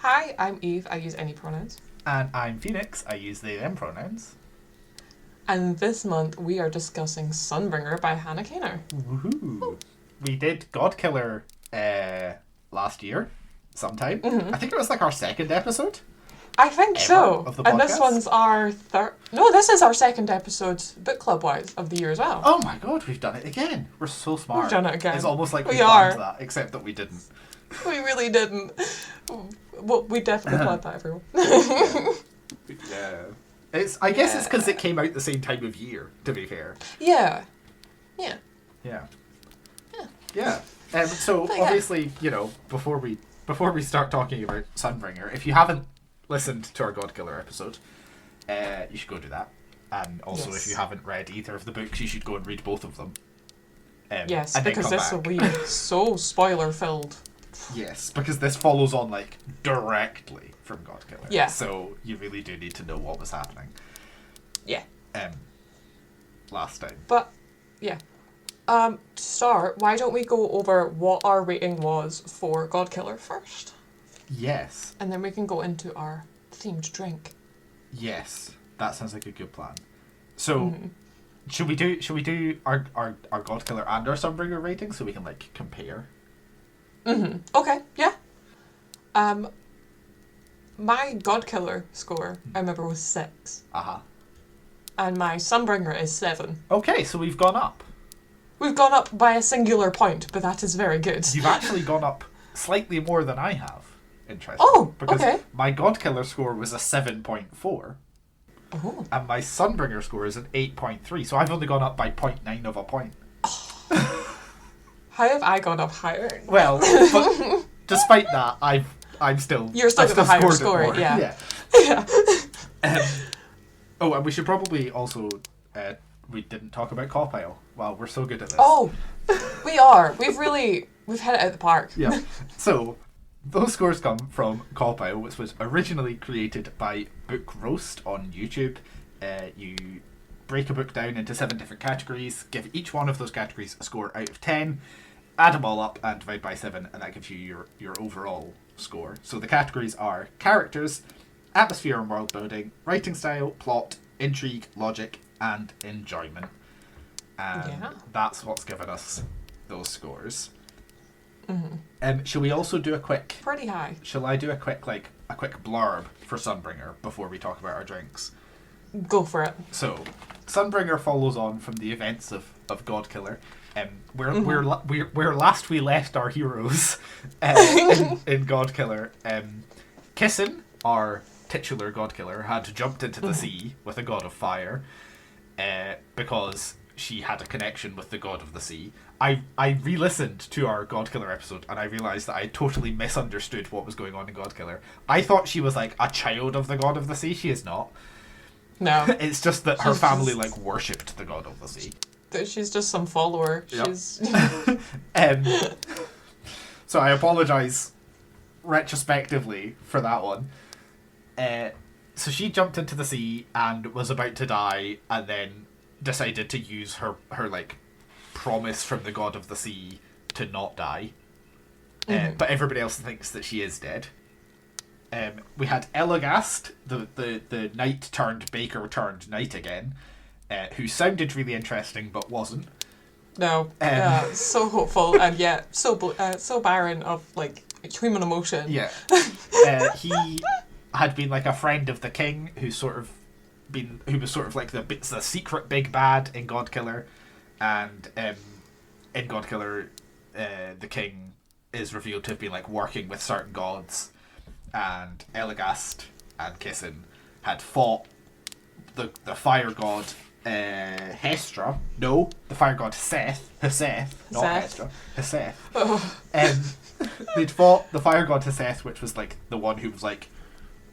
Hi, I'm Eve. I use any pronouns. And I'm Phoenix. I use they, them pronouns. And this month we are discussing Sunbringer by Hannah Kaner. Woohoo! We did Godkiller last year, sometime. Mm-hmm. I think it was like our second episode. I think so. Of the And this podcast? one's our third. No, this is our second episode, book club wise, of the year as well. Oh my god, we've done it again. We're so smart. We've done it again. It's almost like We we planned are. that, except that we didn't. We really didn't. Well, we definitely planned that, everyone. Yeah. I guess it's because it came out the same time of year, to be fair. Yeah. Yeah. Yeah. Yeah. So But yeah. obviously, before we start talking about Sunbringer, if you haven't listened to our Godkiller episode, you should go do that. And also, Yes. if you haven't read either of the books, you should go and read both of them. Yes, and then because come this will back. be so spoiler filled. Yes, because this follows on directly from Godkiller. Yeah. So you really do need to know what was happening. Yeah. Last time. But, yeah. To start, why don't we go over what our rating was for Godkiller first? Yes. And then we can go into our themed drink. Yes. That sounds like a good plan. So Mm-hmm. should we do our Godkiller and our Sunbringer rating so we can compare? Mm-hmm. Okay, yeah. My Godkiller score, I remember, was 6. Uh-huh. And my Sunbringer is 7. Okay, so we've gone up. We've gone up by a singular point, but that is very good. You've actually gone up slightly more than I have. Interesting. Oh, because okay. my Godkiller score was a 7.4. Oh. And my Sunbringer score is an 8.3. So I've only gone up by 0.9 of a point. How have I gone up higher? Well, but despite that, I'm still... You're still I've got a higher scored it score, more. yeah. Yeah. Yeah. And we should probably also... we didn't talk about Cawpile. Wow, we're so good at this. Oh, we are. We've hit it out the park. Yeah. So, those scores come from Cawpile, which was originally created by Book Roast on YouTube. You break a book down into 7 different categories, give each one of those categories a score out of 10, add them all up and divide by 7, and that gives you your overall score. So the categories are characters, atmosphere and world building, writing style, plot, intrigue, logic, and enjoyment. And that's what's given us those scores. Mm-hmm. Shall we also do a quick... Pretty high. Shall I do a quick blurb for Sunbringer before we talk about our drinks? Go for it. So, Sunbringer follows on from the events of Godkiller. Where last we left our heroes in Godkiller, Kissin, our titular Godkiller, had jumped into the sea with a god of fire because she had a connection with the god of the sea. I re-listened to our Godkiller episode and I realised that I totally misunderstood what was going on in Godkiller. I thought she was like a child of the god of the sea. She is not. No. It's just that her She's family just- worshipped the god of the sea. She's just some follower. Yep. She's... So I apologise retrospectively for that one. So she jumped into the sea and was about to die and then decided to use her promise from the god of the sea to not die. But everybody else thinks that she is dead. We had Elagast, the knight turned baker turned knight again, who sounded really interesting but wasn't. No. So hopeful and yet so barren of human emotion. Yeah. He had been a friend of the king who was sort of the secret big bad in Godkiller, and in Godkiller the king is revealed to have been working with certain gods, and Elagast and Kissin had fought the fire god Hestra. No, the fire god Heseth, not Seth. Hestra. Heseth. Oh. They'd fought the fire god Heseth, which was the one who was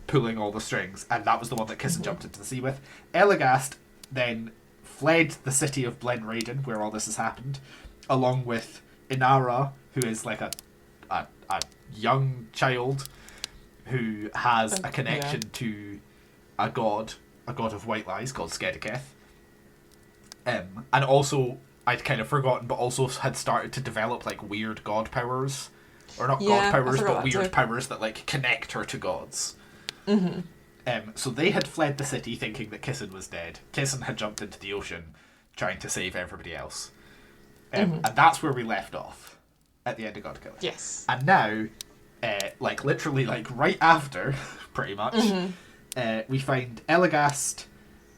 pulling all the strings, and that was the one that Kissin jumped into the sea with. Elagast then fled the city of Blenraiden, where all this has happened, along with Inara, who is a young child who has a connection to a god of white lies called Skediketh. And also, I'd kind of forgotten, but also had started to develop weird god powers. Or not Yeah, god I powers, forgot but that weird too. powers that like connect her to gods. Mm-hmm. So they had fled the city thinking that Kissin was dead. Kissin had jumped into the ocean trying to save everybody else. And that's where we left off at the end of Godkiller. Yes. And now, like literally like right after, pretty much, we find Elagast,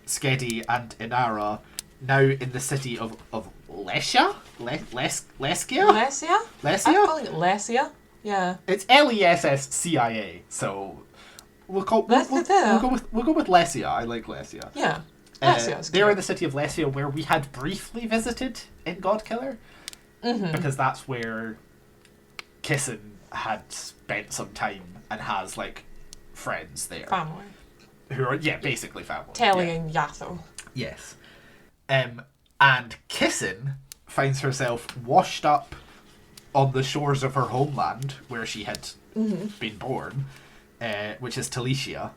Skedi, and Inara now in the city of Lesia? Leskia? Lesia? I'm Lesia? calling it Lesia. Yeah. It's Lesscia, so we'll go with Lesia. I like Lesia. Yeah. Lesia's They're cute. in the city of Lesia, where we had briefly visited in Godkiller, because that's where Kissin had spent some time and has like friends there Family. who are basically family. Telly Yeah. and Yatho. Yes. And Kissin finds herself washed up on the shores of her homeland, where she had been born, which is Talicia.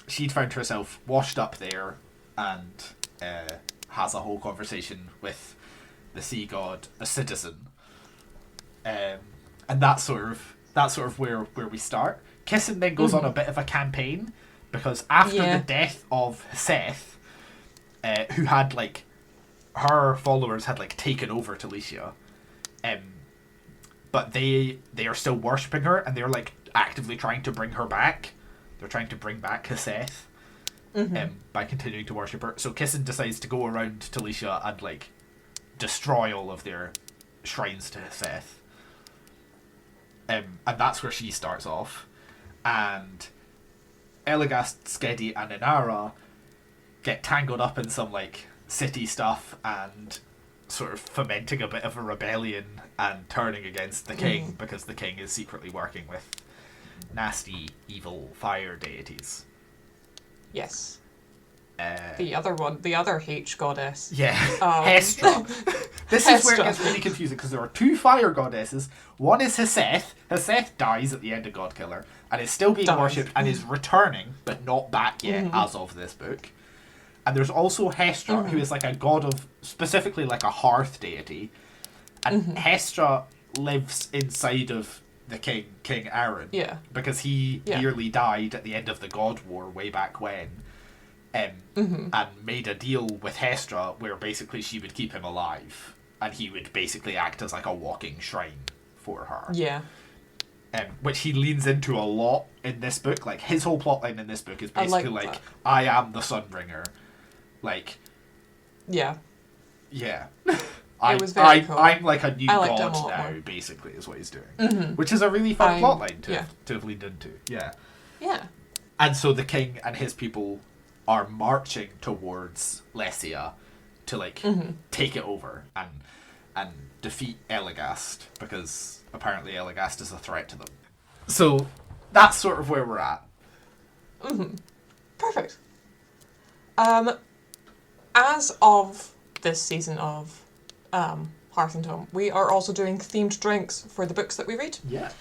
She'd found herself washed up there and has a whole conversation with the sea god, a citizen. And that's sort of where we start. Kissin then goes on a bit of a campaign, because after the death of Seth, who had like her followers had like taken over Talicia, but they are still worshipping her, and they're like actively trying to bring her back. They're trying to bring back Seth by continuing to worship her. So Kissin decides to go around Talicia and like destroy all of their shrines to Seth. And that's where she starts off. And Elagast, Skedi, and Inara get tangled up in some like city stuff and sort of fomenting a bit of a rebellion and turning against the king, because the king is secretly working with nasty, evil fire deities. Yes. The other H goddess. Yeah, Hestra. This is where it Hestra. gets really confusing, because there are two fire goddesses. One is Heseth. Heseth dies at the end of Godkiller and is still being worshipped and is returning, but not back yet as of this book. And there's also Hestra, who is like a god of, specifically like a hearth deity. And Hestra lives inside of the king, King Aaron. Yeah. Because he nearly died at the end of the God War way back when. And made a deal with Hestra where basically she would keep him alive. And he would basically act as like a walking shrine for her. Yeah. Which he leans into a lot in this book. Like, his whole plotline in this book is basically like like, that. I am the Sunbringer. Like, Yeah. yeah. It was very cool. I'm like a new I liked him god a lot now, more. basically, is what he's doing. Which is a really fun plotline to have leaned into. Yeah. Yeah. And so the king and his people are marching towards Lesia to like take it over and defeat Elagast, because apparently Elagast is a threat to them. So that's sort of where we're at. Perfect. As of this season of Hearth and Tome, we are also doing themed drinks for the books that we read. Yeah.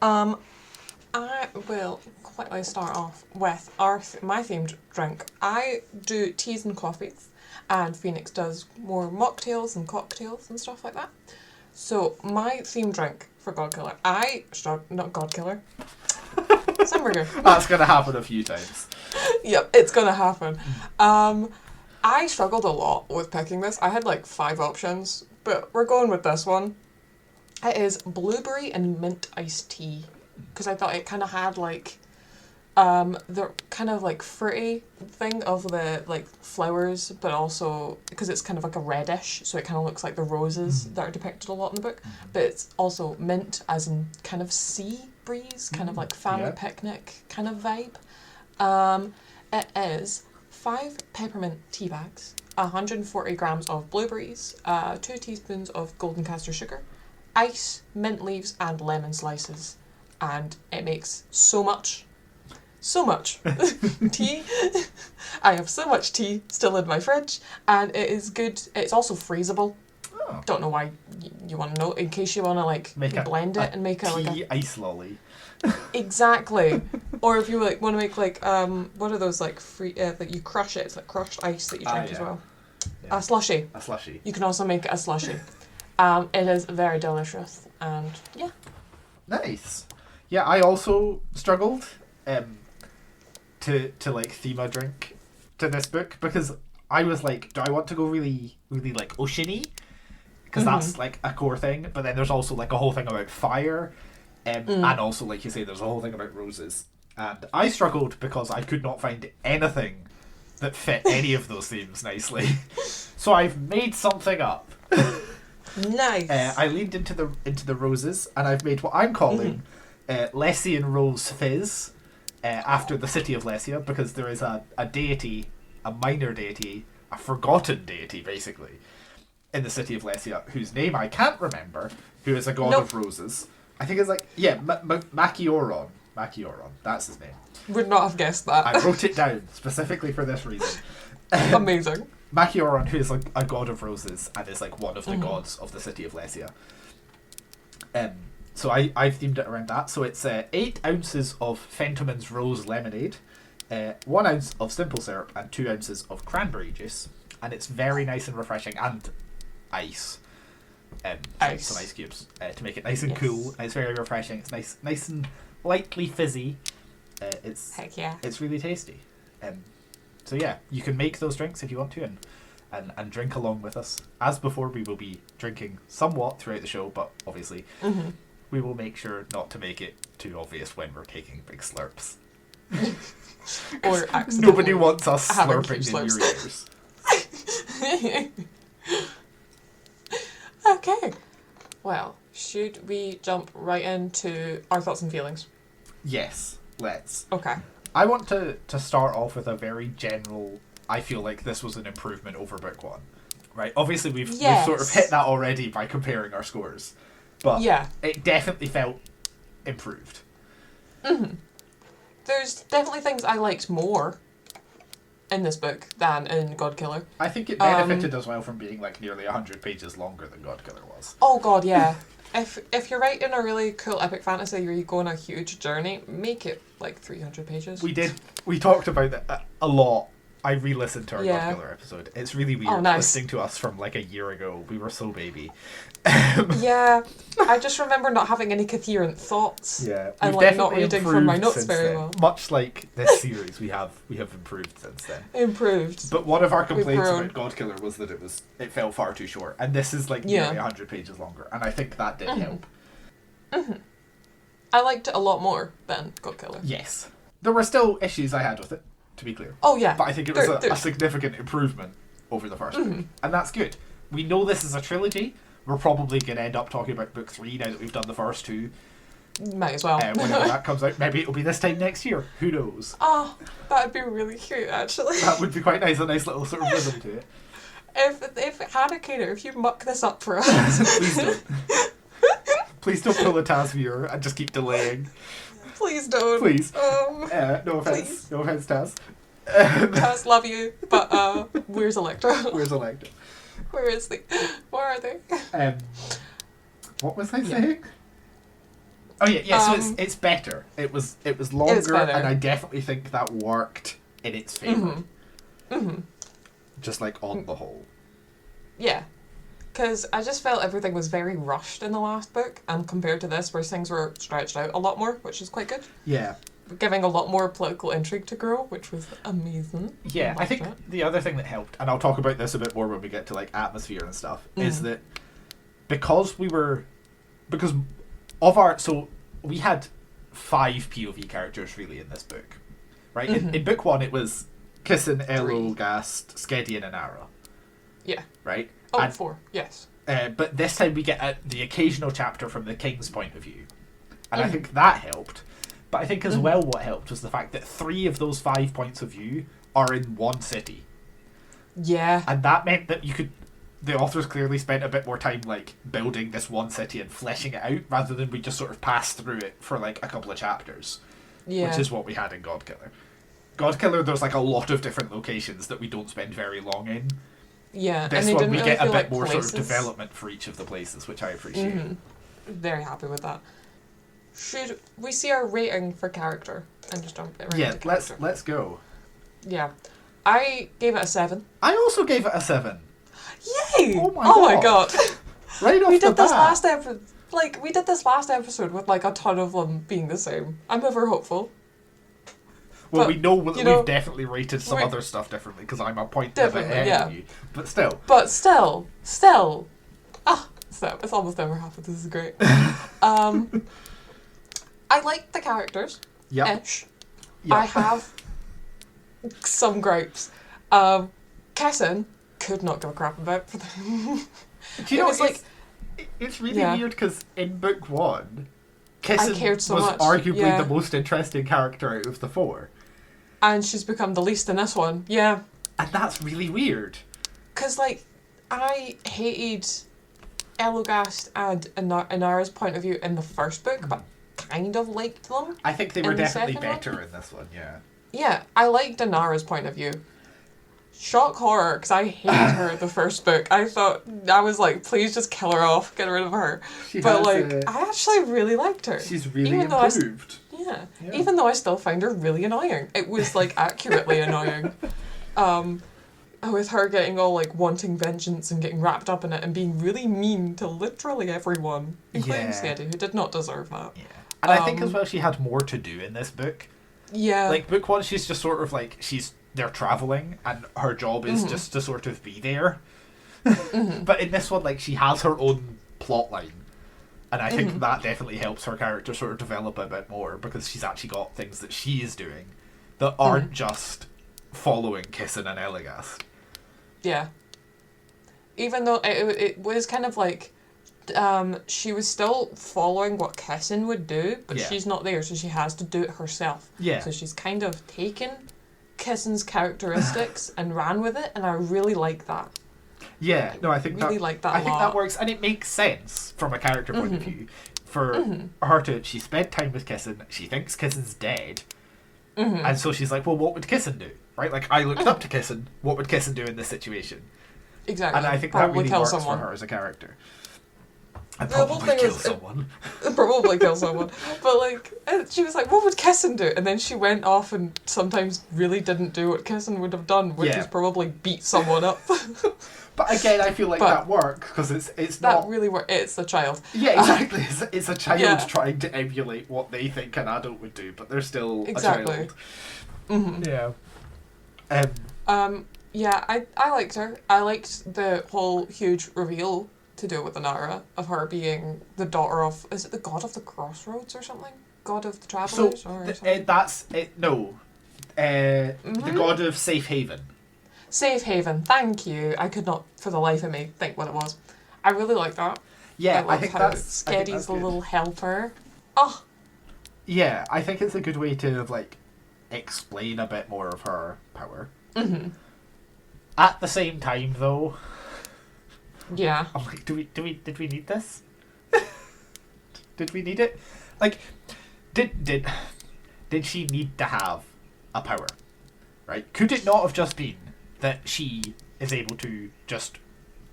I will quickly start off with my themed drink. I do teas and coffees, and Phoenix does more mocktails and cocktails and stuff like that. So my themed drink for Godkiller, not Godkiller, Sunbringer. That's going to happen a few times. Yep, it's gonna happen. I struggled a lot with picking this. I had like 5 options, but we're going with this one. It is blueberry and mint iced tea, because I thought it kind of had like the kind of like fruity thing of the like flowers, but also because it's kind of like a reddish, so it kind of looks like the roses that are depicted a lot in the book. But it's also mint, as in kind of sea breeze, kind of like family picnic kind of vibe. It is 5 peppermint tea bags, 140 grams of blueberries, 2 teaspoons of golden castor sugar, ice, mint leaves, and lemon slices. And it makes so much tea. I have so much tea still in my fridge, and it is good. It's also freezable. Oh. Don't know why you want to know, in case you want to like blend it and make a like tea ice lolly. Exactly. Or if you like want to make like what are those like free that you crush it? It's like crushed ice that you drink as well. Yeah. A slushy. A slushy. You can also make it a slushy. It is very delicious, And yeah. Nice. Yeah, I also struggled to like theme a drink to this book because I was like, do I want to go really, really like oceany? Because that's like a core thing. But then there's also like a whole thing about fire. And also, like you say, there's a whole thing about roses. And I struggled because I could not find anything that fit any of those themes nicely. So I've made something up. Nice. I leaned into the roses, and I've made what I'm calling Lessian Rose Fizz, after the city of Lessia, because there is a deity, a minor deity, a forgotten deity, basically, in the city of Lessia, whose name I can't remember, who is a god of roses. I think it's like, Macioron. Macioron, that's his name. Would not have guessed that. I wrote it down specifically for this reason. Amazing. Macioron, who is like a god of roses and is like one of the gods of the city of Lessia. So I've themed it around that. So it's 8 ounces of Fentoman's Rose Lemonade, 1 ounce of simple syrup, and 2 ounces of cranberry juice. And it's very nice and refreshing, and ice. Some ice cubes to make it nice and cool. And it's very refreshing. It's nice and lightly fizzy. Heck yeah. It's really tasty. So yeah, you can make those drinks if you want to, and drink along with us. As before, we will be drinking somewhat throughout the show, but obviously we will make sure not to make it too obvious when we're taking big slurps. Or accidentally nobody wants us slurping in your ears. Okay. Well, should we jump right into our thoughts and feelings? Yes, let's. Okay. I want to start off with a very general, I feel like this was an improvement over book 1. Right? Obviously, we've sort of hit that already by comparing our scores. But it definitely felt improved. There's definitely things I liked more in this book than in Godkiller. I think it benefited as well from being like nearly 100 pages longer than Godkiller was. Oh god, yeah. If you're writing a really cool epic fantasy where you go on a huge journey, make it like 300 pages. We talked about that a lot. I re-listened to our Godkiller episode. It's really weird listening to us from like a year ago. We were so baby. Yeah, I just remember not having any coherent thoughts. Yeah, and like not reading from my notes very well. Much like this series, we have improved since then. Improved. But one of our complaints about Godkiller was that it felt far too short, and this is like nearly 100 pages longer, and I think that did help. I liked it a lot more than Godkiller. Yes, there were still issues I had with it, to be clear. Oh yeah, but I think it was a significant improvement over the first book, and that's good. We know this is a trilogy. We're probably going to end up talking about book 3 now that we've done the first 2. Might as well. Whenever that comes out. Maybe it'll be this time next year. Who knows? Oh, that'd be really cute, actually. That would be quite nice. A nice little sort of rhythm to it. If Hannah Kader, if you muck this up for us. Please don't. Please don't pull a Taz viewer and just keep delaying. Please don't. Please. No offense. Please. No offense, Taz. Taz, love you, but where's Electra? Where's Electra? Where is they? Where are they? What was I saying? Oh yeah. So it's better. It was longer, and I definitely think that worked in its favor. Just like on the whole. Yeah, because I just felt everything was very rushed in the last book, and compared to this, where things were stretched out a lot more, which is quite good. Yeah. Giving a lot more political intrigue to grow, which was amazing. Yeah, I think the other thing that helped, and I'll talk about this a bit more when we get to like atmosphere and stuff, is that because we had 5 POV characters really in this book, right? In book 1 it was Kissin, Elo, Gast, Skedian, and Ara. Yeah. Right? Oh, and 4, yes. But this time we get the occasional chapter from the king's point of view, and I think that helped. But I think as well what helped was the fact that 3 of those 5 points of view are in one city. Yeah. And that meant that the authors clearly spent a bit more time like building this one city and fleshing it out rather than we just sort of passed through it for like a couple of chapters. Yeah. Which is what we had in Godkiller. Godkiller, there's like a lot of different locations that we don't spend very long in. Yeah. This one we get a bit more sort of development for each of the places, which I appreciate. Very happy with that. Should we see our rating for character and just jump right into character? let's go. Yeah, I gave it a 7. I also gave it a 7. Yay! Oh my god! Right off the bat. We did this last episode. like, we did this last episode with, like, a ton of them being the same. I'm ever hopeful. Well, But, we know that you know, we've definitely rated some other stuff differently because I'm a point Definitely, ahead yeah. of you. But still. Still. So it's almost never happened. This is great. I like the characters. Yep. Ish. Yep. I have some gripes. Kessin could not give a crap about. Do you know, it's really Yeah. weird because in book one, I Kissin cared so was much, arguably yeah. the most interesting character out of the four. And she's become the least in this one. Yeah. And that's really weird. Because, like, I hated Elogast and Inara's point of view in the first book, but kind of liked them. I think they were in the definitely second one. better in this one, yeah. Yeah, I liked Inara's point of view. Shock horror, because I hated her in the first book. I was like, please just kill her off, get rid of her. But I actually really liked her. She's really Even though improved. Yeah, even though I still find her really annoying. It was, like, accurately annoying. With her getting all, like, wanting vengeance and getting wrapped up in it and being really mean to literally everyone, including Skedi, who did not deserve that. Yeah. And I think as well she had more to do in this book. Yeah. Like, book one, she's just sort of like, they're travelling and her job is just to sort of be there. But in this one, like, she has her own plot line. And I think that definitely helps her character sort of develop a bit more because she's actually got things that she is doing that aren't just following Kissin and Elagast. Yeah. Even though it was kind of like, she was still following what Kissin would do, but she's not there, so she has to do it herself. Yeah. So she's kind of taken Kissin's characteristics and ran with it, and I really like that. Yeah, no, I think really that, like that I a think lot. that works, and it makes sense from a character point of view. For her to, she spent time with Kissin, she thinks Kissin's dead, and so she's like, well, what would Kissin do? Right? Like, I looked up to Kissin, what would Kissin do in this situation? Exactly. And I think probably that really kill works someone. for her as a character. I'd The whole probably thing kill is, someone. Probably kill someone. But, like, she was like, what would Kissin do? And then she went off and sometimes really didn't do what Kissin would have done, which is probably beat someone up. But again, I feel like that works because it's not... That really works. It's a child. Yeah, exactly. It's a child trying to emulate what they think an adult would do, but they're still a child. Yeah. Yeah, I liked her. I liked the whole huge reveal to do with Inara of her being the daughter of, is it the god of the crossroads or something? God of the travelers that's it. No, the god of Safe Haven. Safe Haven. Thank you. I could not, for the life of me, think what it was. I really like that. Yeah, I think how that's Skedi's the little helper. Oh. Yeah, I think it's a good way to like explain a bit more of her power. At the same time, though. Yeah. I'm like, did we need this? Did we need it? Like, did she need to have a power? Right? Could it not have just been that she is able to just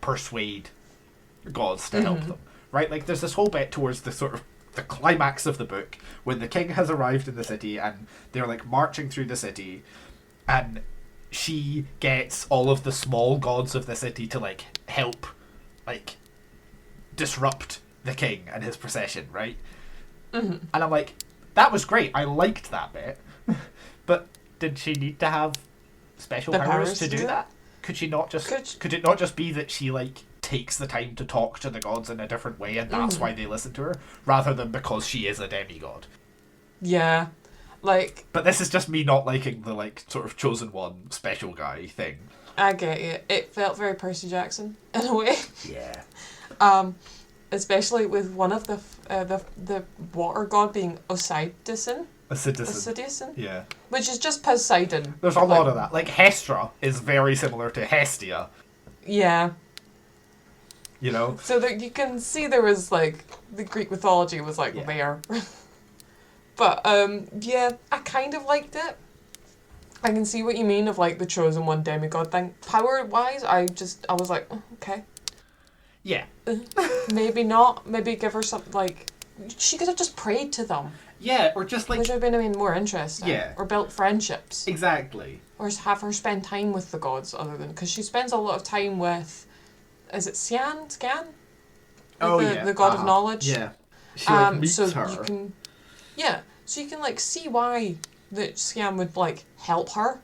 persuade gods to help them? Right? Like, there's this whole bit towards the sort of the climax of the book when the king has arrived in the city and they're like marching through the city and she gets all of the small gods of the city to like help like disrupt the king and his procession, right? And I'm like, that was great. I liked that bit. But did she need to have special powers to do that? Could she not just could it not just be that she like takes the time to talk to the gods in a different way and that's why they listen to her rather than because she is a demigod? Yeah. Like, but this is just me not liking the like sort of chosen one special guy thing. I get you. It felt very Percy Jackson in a way. Yeah. Especially with one of the water god being Osidison. Osidison. Yeah. Which is just Poseidon. There's a lot of that. Like Hestra is very similar to Hestia. Yeah. You know. So that you can see there was like the Greek mythology was like there. But, yeah, I kind of liked it. I can see what you mean of, like, the chosen one demigod thing. Power-wise, I was like, okay. Yeah. Maybe not. Maybe give her something, like... She could have just prayed to them. Yeah, or just, like... Which would have been, more interesting. Yeah. Or built friendships. Exactly. Or have her spend time with the gods, other than... Because she spends a lot of time with... Is it Scan? the god of knowledge. Yeah. She like meets so her. So you can like see why that Siam would like help her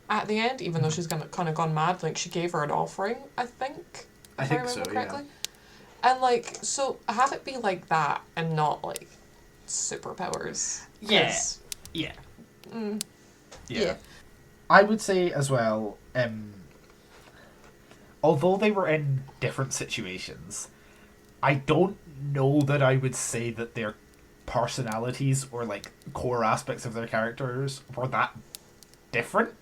at the end, even though she's kind of gone mad. Like she gave her an offering, I think. I think so, correctly. Yeah. And like, so have it be like that and not like superpowers. Yeah. Yeah. Yeah. I would say as well, although they were in different situations, I don't know that I would say that their personalities or like core aspects of their characters were that different.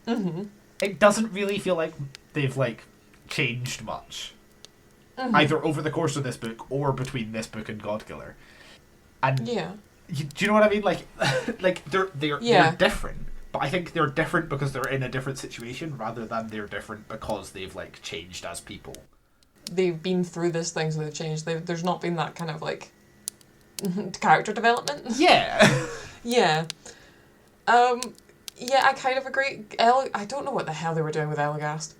Mm-hmm. It doesn't really feel like they've like changed much, either over the course of this book or between this book and Godkiller. And do you know what I mean? Like, like they're different, but I think they're different because they're in a different situation rather than they're different because they've like changed as people. They've been through this thing, so they've changed. There's not been that kind of like character development. Yeah. Yeah. Yeah, I kind of agree. I don't know what the hell they were doing with Elagast.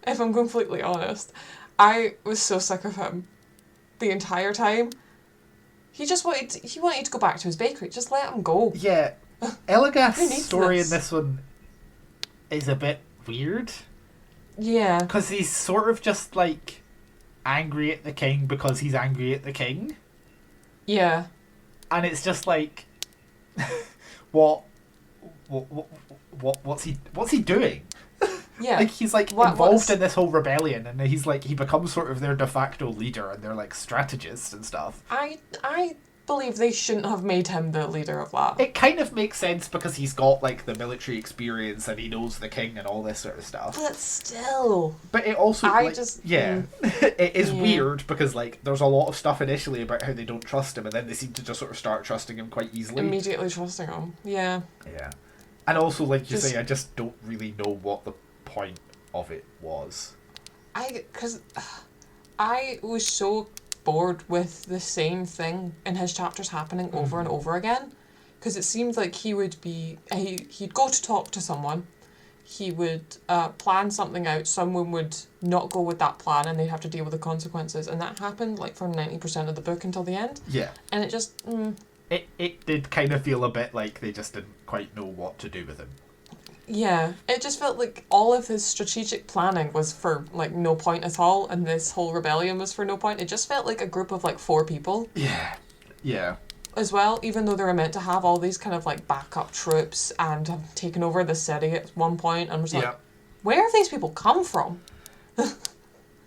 If I'm completely honest. I was so sick of him the entire time. He wanted to go back to his bakery. Just let him go. Yeah. Elagast's story in this one is a bit weird. Yeah. Because he's sort of just like angry at the king because he's angry at the king. Yeah. And it's just like what's he doing? Yeah. Like he's like involved in this whole rebellion, and he's like he becomes sort of their de facto leader and they're like strategists and stuff. I believe they shouldn't have made him the leader of that. It kind of makes sense because he's got like the military experience and he knows the king and all this sort of stuff. But still. But it also it is weird because like there's a lot of stuff initially about how they don't trust him, and then they seem to just sort of start trusting him quite easily. Immediately trusting him. Yeah. Yeah. And also, like you say, I just don't really know what the point of it was. Because I was so bored with the same thing in his chapters happening over and over again, because it seemed like he'd go to talk to someone, he would plan something out, someone would not go with that plan and they'd have to deal with the consequences, and that happened like for 90% of the book until the end. Yeah. And it just it did kind of feel a bit like they just didn't quite know what to do with him. Yeah, it just felt like all of his strategic planning was for like no point at all, and this whole rebellion was for no point. It just felt like a group of like 4 people. Yeah. As well, even though they were meant to have all these kind of like backup troops and have taken over the city at one point, and was like, where have these people come from?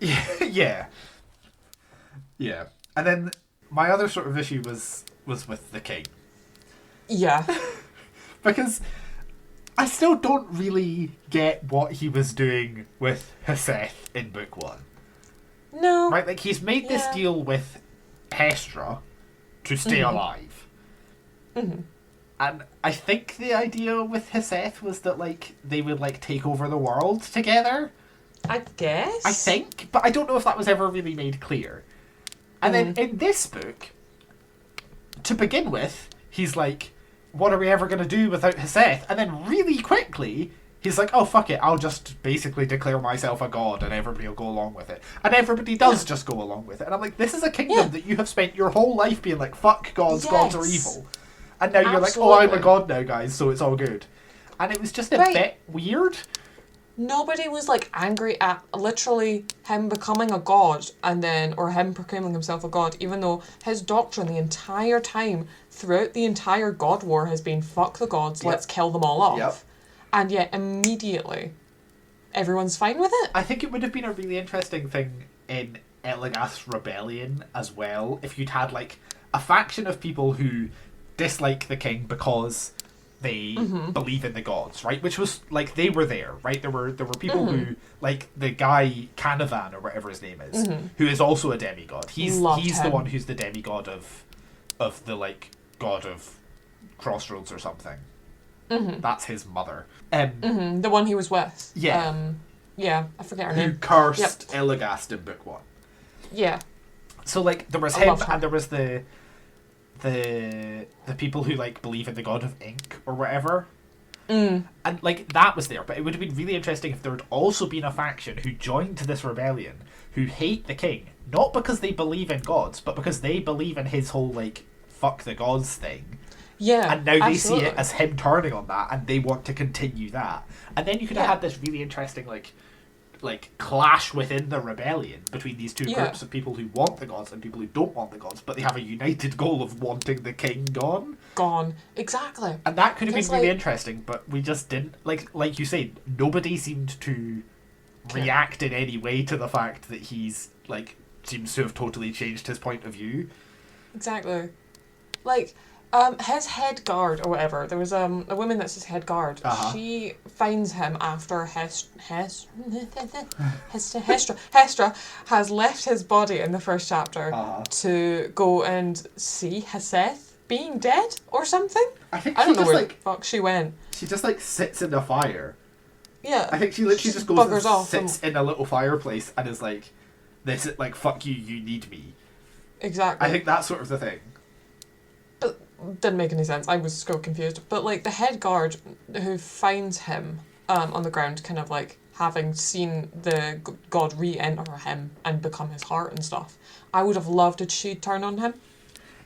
Yeah. And then my other sort of issue was with the king. Yeah. Because I still don't really get what he was doing with Hearth in book 1. No. Right, like he's made this deal with Hestra to stay alive. Mm-hmm. And I think the idea with Hearth was that like they would like take over the world together. I guess. I think, but I don't know if that was ever really made clear. And then in this book, to begin with, he's like, what are we ever going to do without Hearth? And then really quickly, he's like, oh, fuck it, I'll just basically declare myself a god and everybody will go along with it. And everybody does just go along with it. And I'm like, this is a kingdom that you have spent your whole life being like, fuck gods, gods are evil. And now you're like, oh, I'm a god now, guys, so it's all good. And it was just a bit weird. Nobody was like angry at literally him becoming a god or him proclaiming himself a god, even though his doctrine the entire time throughout the entire god war has been fuck the gods, let's kill them all off. And yet immediately everyone's fine with it. I think it would have been a really interesting thing in Elagast's rebellion as well if you'd had like a faction of people who dislike the king because they believe in the gods, right? Which was like they were there, right? There were people who like the guy Canavan or whatever his name is, who is also a demigod. He's the one who's the demigod of the like god of Crossroads or something. That's his mother. The one he was with. Yeah. I forget her name. Who cursed Elagast in book 1. Yeah. So like there was him and there was the people who like believe in the god of ink or whatever. And like that was there, but it would have been really interesting if there had also been a faction who joined this rebellion who hate the king, not because they believe in gods, but because they believe in his whole, like, fuck the gods thing. Yeah, and now they absolutely. see it as him turning on that, and they want to continue that. And then you could have had this really interesting, like clash within the rebellion between these two groups of people who want the gods and people who don't want the gods, but they have a united goal of wanting the king gone. Exactly. And that could have been Like, really interesting, but we just didn't. Like you say, nobody seemed to react in any way to the fact that he's, like, seems to have totally changed his point of view. Exactly. Like, his head guard or whatever, there was a woman that's his head guard. She finds him after Hestra has left his body in the first chapter to go and see Heseth being dead or something. I don't know where the fuck she went. She just, like, sits in the fire. Yeah. I think she literally just goes buggers and off sits in a little fireplace and is like, this is like, fuck you, you need me. Exactly. I think that's sort of the thing. But didn't make any sense. I was so confused. But, like, the head guard who finds him on the ground, kind of like having seen the god re-enter him and become his heart and stuff, I would have loved if she'd turn on him.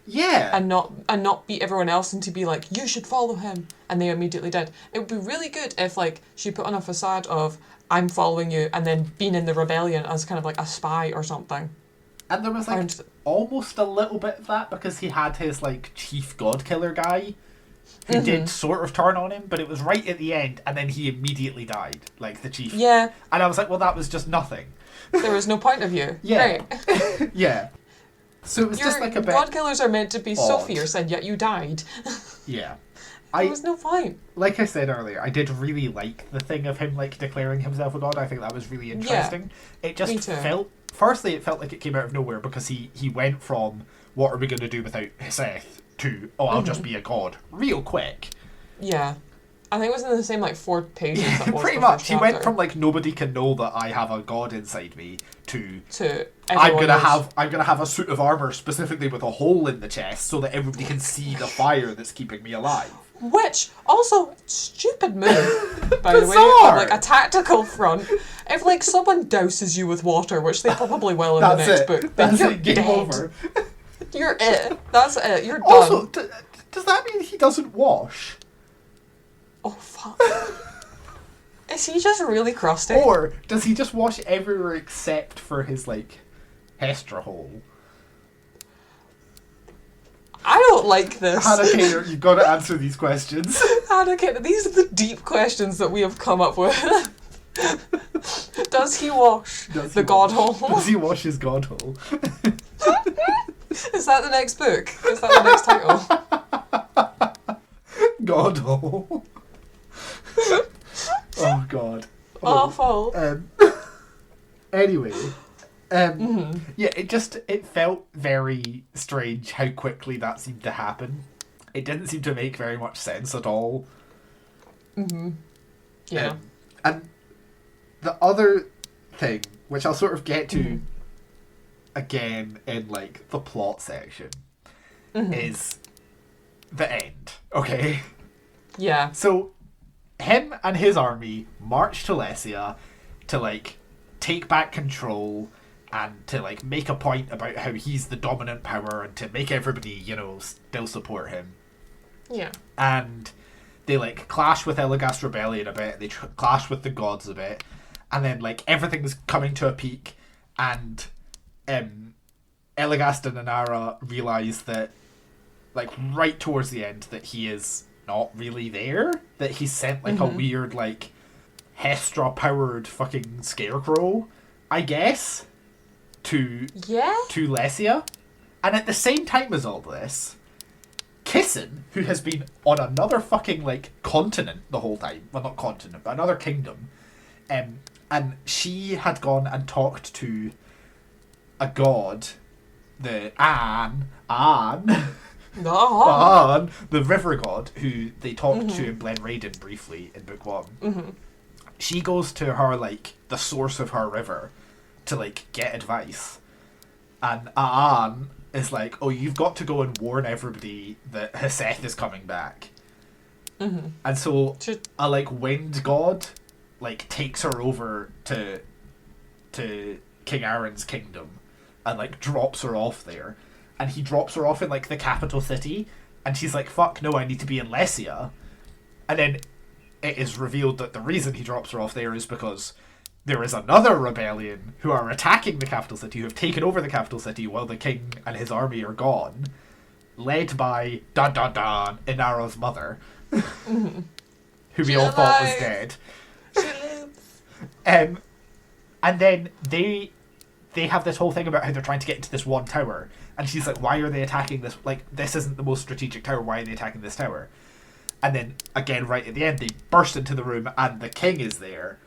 Yeah. And not beat everyone else and to be like, you should follow him. And they immediately did. It would be really good if, like, she put on a facade of, I'm following you, and then being in the rebellion as kind of like a spy or something. And there was, like, almost a little bit of that because he had his, like, chief god killer guy who did sort of turn on him, but it was right at the end, and then he immediately died, like, the chief. Yeah. And I was like, well, that was just nothing. There was no point of view. Yeah. Right. Yeah. So it was just, like, a bit... God killers are meant to be so odd. fierce, and yet you died. Yeah. There was no point. Like I said earlier, I did really like the thing of him, like, declaring himself a god. I think that was really interesting. Yeah, it just felt... Firstly, it felt like it came out of nowhere because he went from, what are we going to do without Seth, to, oh, I'll just be a god, real quick. Yeah. I think it was in the same, like, 4 pages. Yeah, that was pretty the much. first He went chapter. from, like, nobody can know that I have a god inside me to I'm gonna have a suit of armor specifically with a hole in the chest so that everybody can see the fire that's keeping me alive. Which, also, stupid move, by the way, Bizarre. on, like, a tactical front. If, like, someone douses you with water, which they probably will in the That's next it. book, then That's you're it. Game dead. over. You're it. That's it. You're done. Also, does that mean he doesn't wash? Oh, fuck. Is he just really crusty? Or does he just wash everywhere except for his, like, Hestra hole? I don't like this. Hannah Kaner, you've got to answer these questions. Hannah Kaner, these are the deep questions that we have come up with. Does he wash the god hole? Does he wash his god hole? Is that the next book? Is that the next title? God hole. Oh, God. Awful. Anyway. Yeah, it felt very strange how quickly that seemed to happen. It didn't seem to make very much sense at all. Yeah. And the other thing, which I'll sort of get to again in, like, the plot section, is the end, okay? Yeah. So, him and his army march to Lesia to, like, take back control and to, like, make a point about how he's the dominant power and to make everybody, you know, still support him. Yeah. And they, like, clash with Elagast Rebellion a bit, they clash with the gods a bit, and then, like, everything's coming to a peak, and Elagast and Inara realise that, like, right towards the end, that he is not really there, that he's sent, like, a weird, like, Hestra-powered fucking scarecrow, I guess, to Lesia. And at the same time as all this, Kissin, who has been on another fucking, like, continent the whole time, well, not continent, but another kingdom, and she had gone and talked to a god, the An, the river god, who they talked to in Glen Raiden briefly in book 1. She goes to her, like, the source of her river to, like, get advice. And Aan is like, oh, you've got to go and warn everybody that Heseth is coming back. And so a, like, wind god, like, takes her over to King Aaron's kingdom and, like, drops her off there. And he drops her off in, like, the capital city. And she's like, fuck, no, I need to be in Lesia. And then it is revealed that the reason he drops her off there is because there is another rebellion who are attacking the capital city, who have taken over the capital city while the king and his army are gone, led by, dun dun dun, Inara's mother, who we all thought was dead. She lives. And then they have this whole thing about how they're trying to get into this one tower. And she's like, why are they attacking this? Like, this isn't the most strategic tower. Why are they attacking this tower? And then, again, right at the end, they burst into the room and the king is there.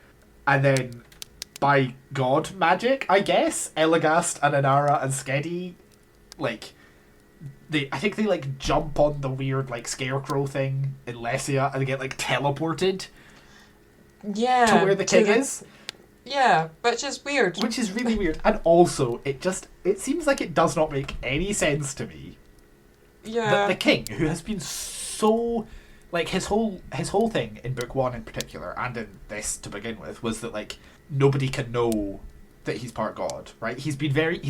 And then, by god magic, I guess, Elagast and Inara and Skedi, like, I think they, like, jump on the weird, like, scarecrow thing in Lesia and they get, like, teleported to where the king is. Yeah, which is weird. Which is really weird. And also, it seems like it does not make any sense to me. Yeah. That the king, who has been so... Like, his whole thing in Book 1 in particular, and in this to begin with, was that, like, nobody can know that he's part god, right? He's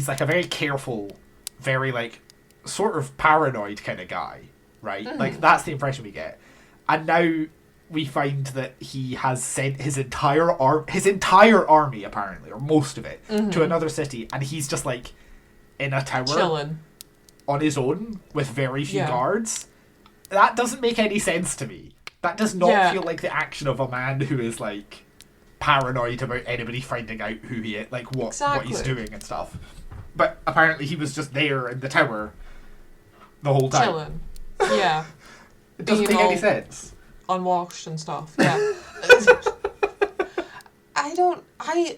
like a very careful, very, like, sort of paranoid kind of guy, right? Like, that's the impression we get. And now we find that he has sent his entire army, apparently, or most of it, to another city, and he's just, like, in a tower. Chilling. On his own, with very few guards. That doesn't make any sense to me. That does not feel like the action of a man who is, like, paranoid about anybody finding out who he is, like, what he's doing and stuff. But apparently he was just there in the tower the whole time. Chilling. Yeah. It doesn't make any sense. Unwashed and stuff, yeah. I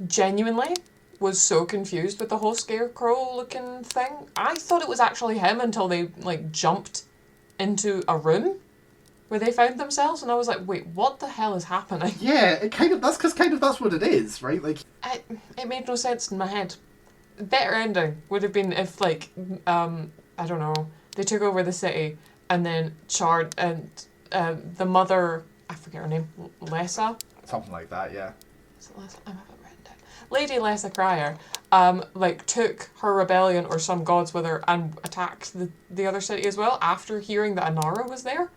genuinely was so confused with the whole scarecrow looking thing. I thought it was actually him until they, like, jumped into a room where they found themselves, and I was like, wait, what the hell is happening? Yeah, that's what it is, right? Like, it made no sense in my head. Better ending would have been if, like, I don't know, they took over the city and then charred, and the mother, I forget her name, Lessa? Something like that, yeah. Is it Lessa? I have it written down. Lady Lessa Cryer, like, took her rebellion or some gods with her and attacked the other city as well after hearing that Inara was there.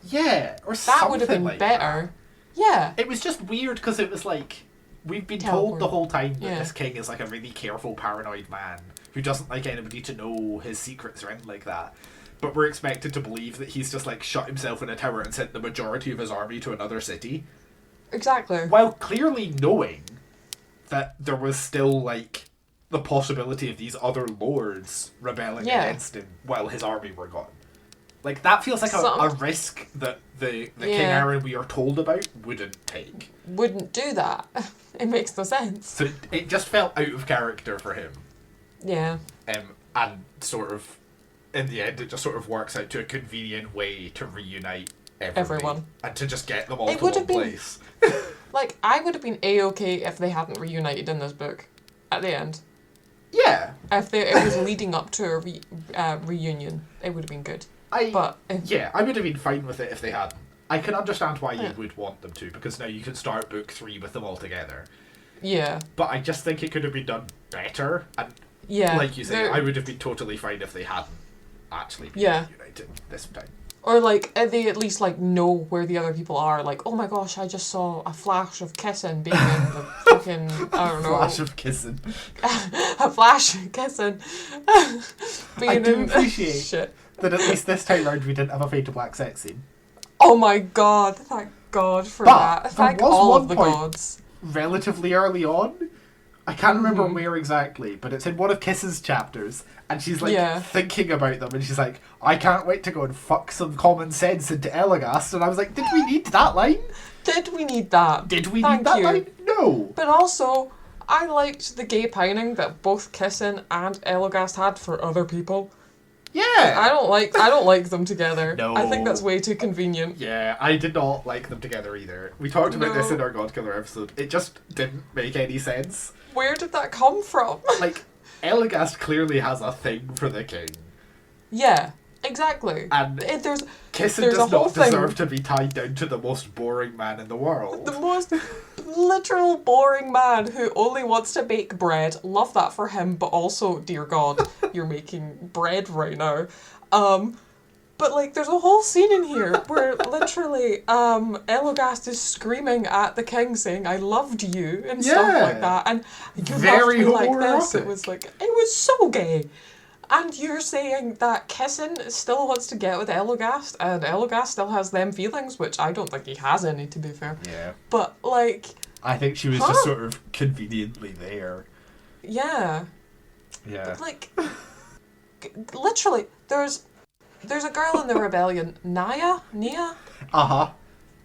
Yeah, or that something would have been like better. That. Yeah. It was just weird because it was like, we've been told the whole time that this king is like a really careful, paranoid man who doesn't like anybody to know his secrets or anything like that. But we're expected to believe that he's just, like, shut himself in a tower and sent the majority of his army to another city. Exactly. While clearly knowing that there was still, like, the possibility of these other lords rebelling against him while his army were gone. Like, that feels like a risk that the King Aaron we are told about wouldn't take. Wouldn't do that. It makes no sense. So it just felt out of character for him. Yeah. And sort of, in the end, it just sort of works out to a convenient way to reunite everyone. And to just get them all to one place. Like, I would have been A-okay if they hadn't reunited in this book at the end. Yeah. If it was leading up to a reunion, it would have been good. I would have been fine with it if they hadn't. I can understand why you would want them to, because now you can start book 3 with them all together. Yeah. But I just think it could have been done better, and like you say, I would have been totally fine if they hadn't actually been reunited this time. Or, like, they at least, like, know where the other people are. Like, oh my gosh, I just saw a flash of kissing being in the fucking, I don't know. Flash of kissing. A flash of kissing. I do appreciate that at least this time round we didn't have a fade to black sex scene. Oh my god, thank God for that. Thank all of the gods. Relatively early on, I can't remember where exactly, but it's in one of Kiss's chapters, and she's like thinking about them, and she's like, I can't wait to go and fuck some common sense into Elagast, and I was like, did we need that line? Did we need that? Did we need that line? No. But also, I liked the gay pining that both Kissin and Elagast had for other people. Yeah. I don't like them together. No. I think that's way too convenient. Yeah, I did not like them together either. We talked about this in our Godkiller episode. It just didn't make any sense. Where did that come from? Like, Elagast clearly has a thing for the king. Yeah, exactly. And Kissin does not deserve to be tied down to the most boring man in the world. The most literal boring man who only wants to bake bread. Love that for him, but also, dear God, you're making bread right now. But, like, there's a whole scene in here where literally Elogast is screaming at the king saying, I loved you, and stuff like that. And you loved me like this. It was like, it was so gay. And you're saying that Kissin still wants to get with Elogast, and Elogast still has them feelings, which I don't think he has any, to be fair. Yeah. But, like... I think she was just sort of conveniently there. Yeah. Yeah. But, like, literally, there's a girl in the rebellion, Nia? Uh-huh.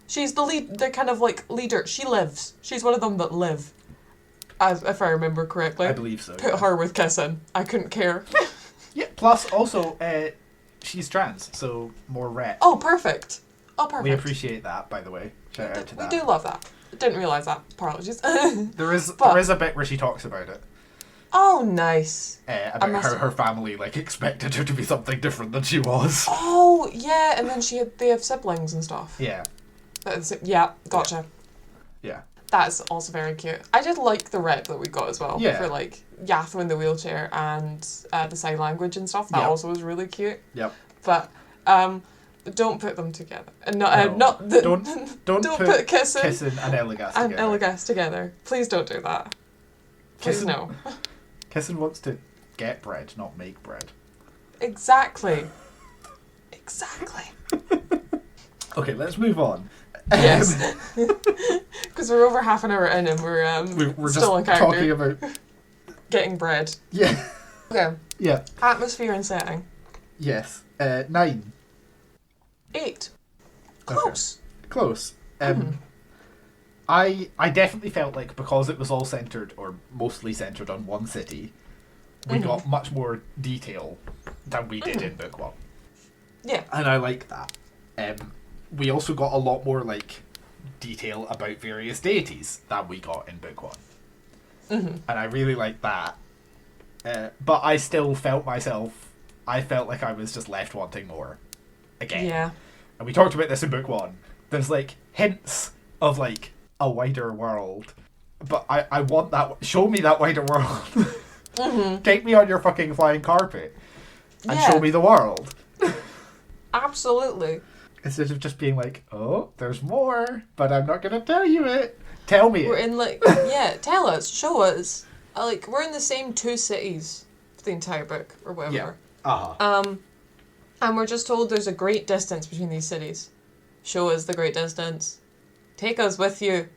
She's the kind of, like, leader. She lives. She's one of them that live. As if I remember correctly. I believe so. Put her with Kissin. I couldn't care. Yeah, plus also, she's trans, so more ret. Oh, perfect. We appreciate that, by the way. Shout out to that. We do love that. Didn't realise that. Apologies. There is a bit where she talks about it. Oh, nice. About how her family, like, expected her to be something different than she was. Oh, yeah, and then they have siblings and stuff. Yeah. Yeah, gotcha. Yeah. That's also very cute. I did like the rep that we got as well. Yeah. For, like, Yatho in the wheelchair and the sign language and stuff. That also was really cute. Yep. But, don't put them together. Don't put Kissin and Elogast and together. Elogast together. Please don't do that. Please no. Kissin wants to get bread, not make bread. Exactly. Okay, let's move on. Yes. Because we're over half an hour in and we're still in character. Talking about getting bread. Yeah. Okay. Yeah. Atmosphere and setting. Yes. 9. 8. Close. Okay. Close. I definitely felt like because it was all centred, or mostly centred on one city, we got much more detail than we did in book 1. Yeah. And I like that. We also got a lot more, like, detail about various deities than we got in book 1. And I really like that. But I still felt I felt like I was just left wanting more. Again. Yeah. And we talked about this in book 1. There's, like, hints of, like, a wider world. But I want that. Show me that wider world. Take me on your fucking flying carpet. And show me the world. Absolutely. Instead of just being like, oh, there's more, but I'm not going to tell you it. Tell me We're it. in, like, tell us, show us. Like, we're in the same 2 cities for the entire book, or whatever. Yeah. Uh-huh. And we're just told there's a great distance between these cities. Show us the great distance. Take us with you.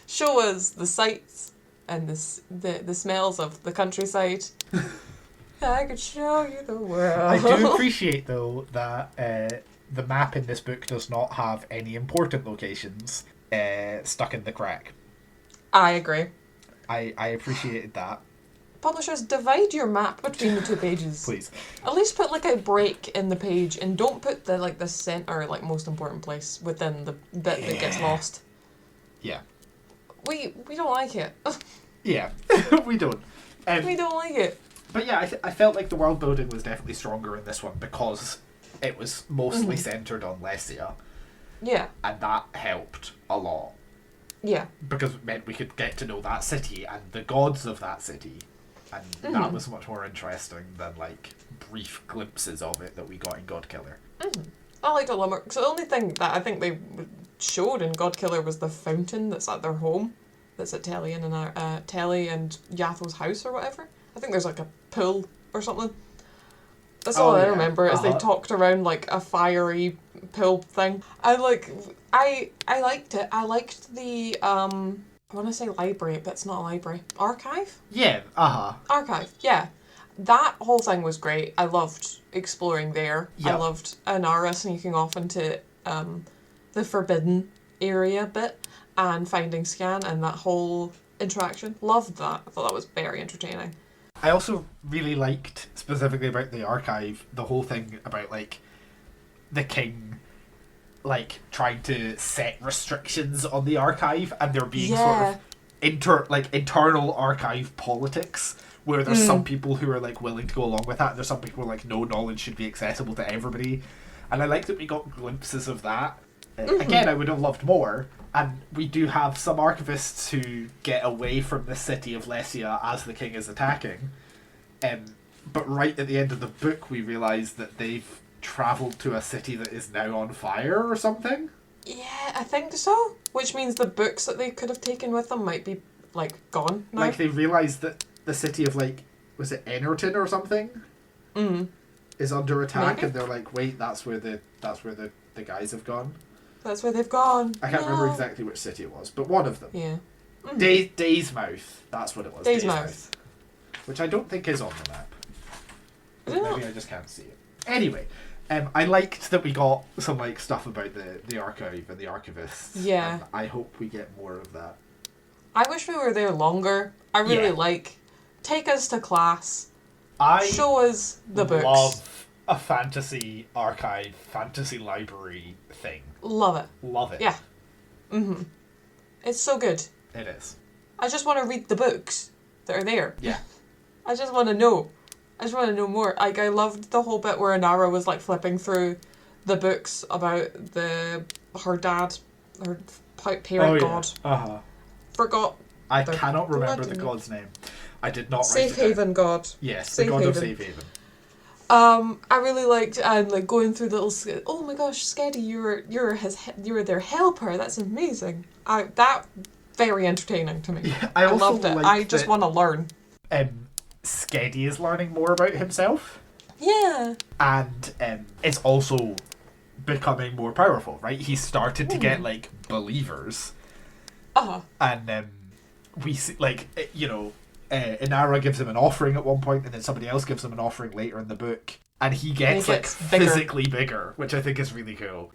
Show us the sights and the smells of the countryside. I could show you the world. I do appreciate, though, that the map in this book does not have any important locations stuck in the crack. I agree. I appreciated that. Publishers, divide your map between the 2 pages. Please. At least put, like, a break in the page, and don't put the centre, like, most important place within the bit that gets lost. Yeah. We don't like it. Yeah, we don't. We don't like it. But yeah, I felt like the world building was definitely stronger in this one because it was mostly centred on Lesia. Yeah. And that helped a lot. Yeah. Because it meant we could get to know that city and the gods of that city. And that was much more interesting than, like, brief glimpses of it that we got in Godkiller. I liked it a lot more. So the only thing that I think they showed in Godkiller was the fountain that's at their home. That's at Telly and Yatho's house or whatever. I think there's, like, a pool or something. That's all I remember is they talked around, like, a fiery pool thing. I liked it. I liked the, I want to say library, but it's not a library. Archive? Yeah, Archive, yeah. That whole thing was great. I loved exploring there. Yep. I loved Anara sneaking off into the forbidden area bit and finding Scan and that whole interaction. Loved that. I thought that was very entertaining. I also really liked, specifically about the archive, the whole thing about, like, the king, like, trying to set restrictions on the archive, and there being sort of internal archive politics, where there's some people who are, like, willing to go along with that, and there's some people who are like, no knowledge should be accessible to everybody. And I like that we got glimpses of that Again, I would have loved more. And we do have some archivists who get away from the city of Lesia as the king is attacking. But right at the end of the book, we realise that they've travelled to a city that is now on fire or something. Yeah, I think so. Which means the books that they could have taken with them might be, like, gone now. Like, they realised that the city of, like, was it Enerton or something? Is under attack, Maybe. and they're like, wait, that's where the guys have gone. That's where they've gone. I can't remember exactly which city it was, but one of them. Yeah. Daysmouth, that's what it was. Daysmouth. Which I don't think is on the map. Is it Maybe not? I just can't see it. Anyway, I liked that we got some like stuff about the archive and the archivists. Yeah. And I hope we get more of that. I wish we were there longer. I really take us to class. Show us the books. Love a fantasy archive, fantasy library thing. Love it. Love it. Yeah. It's so good. It is. I just want to read the books that are there. Yeah. I just want to know. I just want to know more. Like, I loved the whole bit where Inara was like flipping through the books about her dad, her parent god. Uh-huh. Forgot. I cannot remember the god's name. I did not write it Safe Haven god. Yes, Safe the god of Haven. Safe Haven. I really liked like going through the little. Oh my gosh, Skedi, you were their helper. That's amazing. That very entertaining to me. Yeah, I also loved it. I just want to learn. Skedi is learning more about himself. Yeah. And it's also becoming more powerful, right? He started to get like believers. And we see like Inara gives him an offering at one point, and then somebody else gives him an offering later in the book, and he gets bigger. Physically bigger, which I think is really cool.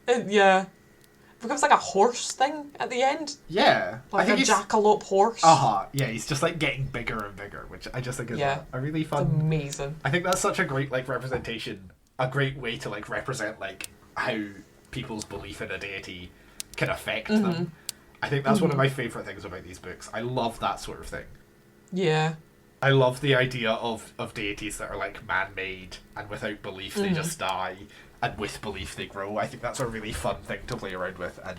Yeah. It becomes like a horse thing at the end. Yeah. Like I think a jackalope horse. Yeah, he's just like getting bigger and bigger, which I just think is a really fun. It's amazing. I think that's such a great like representation, a great way to like represent like how people's belief in a deity can affect them. I think that's one of my favourite things about these books. I love that sort of thing. Yeah. I love the idea of deities that are like man-made, and without belief they just die, and with belief they grow. I think that's a really fun thing to play around with, and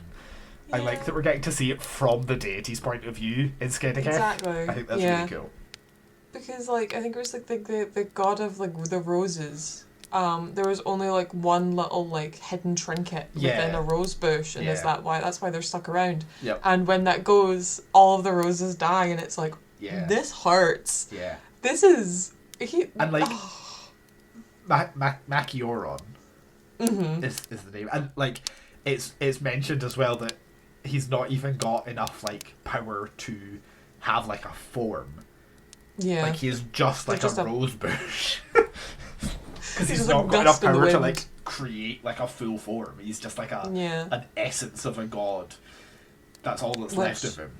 I like that we're getting to see it from the deity's point of view in Skediketh. Exactly. I think that's really cool. Because like I think it was like the god of like the roses. There was only like one little like hidden trinket within a rose bush, and that's why they're stuck around. Yep. And when that goes, all of the roses die, and it's like, this hurts. Yeah. This is and like Macioron is the name, and like it's mentioned as well that he's not even got enough like power to have like a form. Yeah. Like he's just like a rose bush. Because he's like not got enough gust in the power to wind. like create like a full form. He's just like an essence of a god. That's all that's left of him.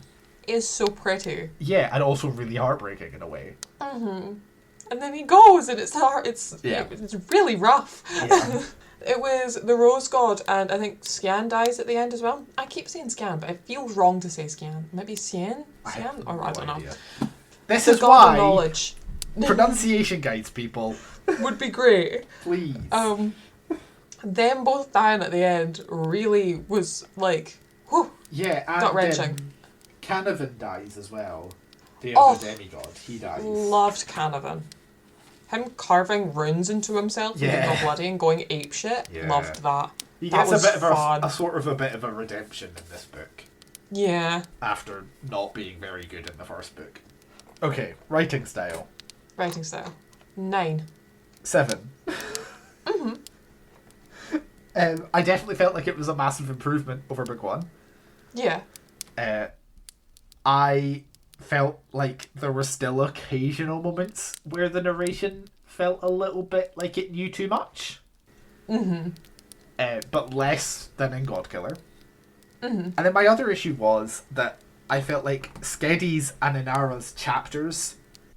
Is so pretty. Yeah, and also really heartbreaking in a way. And then he goes, and it's hard. It's really rough. Yeah. It was the Rose God, and I think Scan dies at the end as well. I keep saying Scan, but it feels wrong to say Scan. Maybe Cien? Scan? Or I don't know. This the is God why of knowledge pronunciation guides, people. would be great. Please. Them both dying at the end really was like, whew. Yeah, and gut-wrenching. Canavan dies as well. The other demigod. He dies. Loved Canavan. Him carving runes into himself and getting all bloody and going apeshit. Yeah. Loved that. He that gets was a bit fun. of a sort of a bit of a redemption in this book. Yeah. After not being very good in the first book. Okay, writing style. Writing style. 9. 7. I definitely felt like it was a massive improvement over book 1. Yeah. I felt like there were still occasional moments where the narration felt a little bit like it knew too much. But less than in Godkiller. And then my other issue was that I felt like Skedi's and Inara's chapters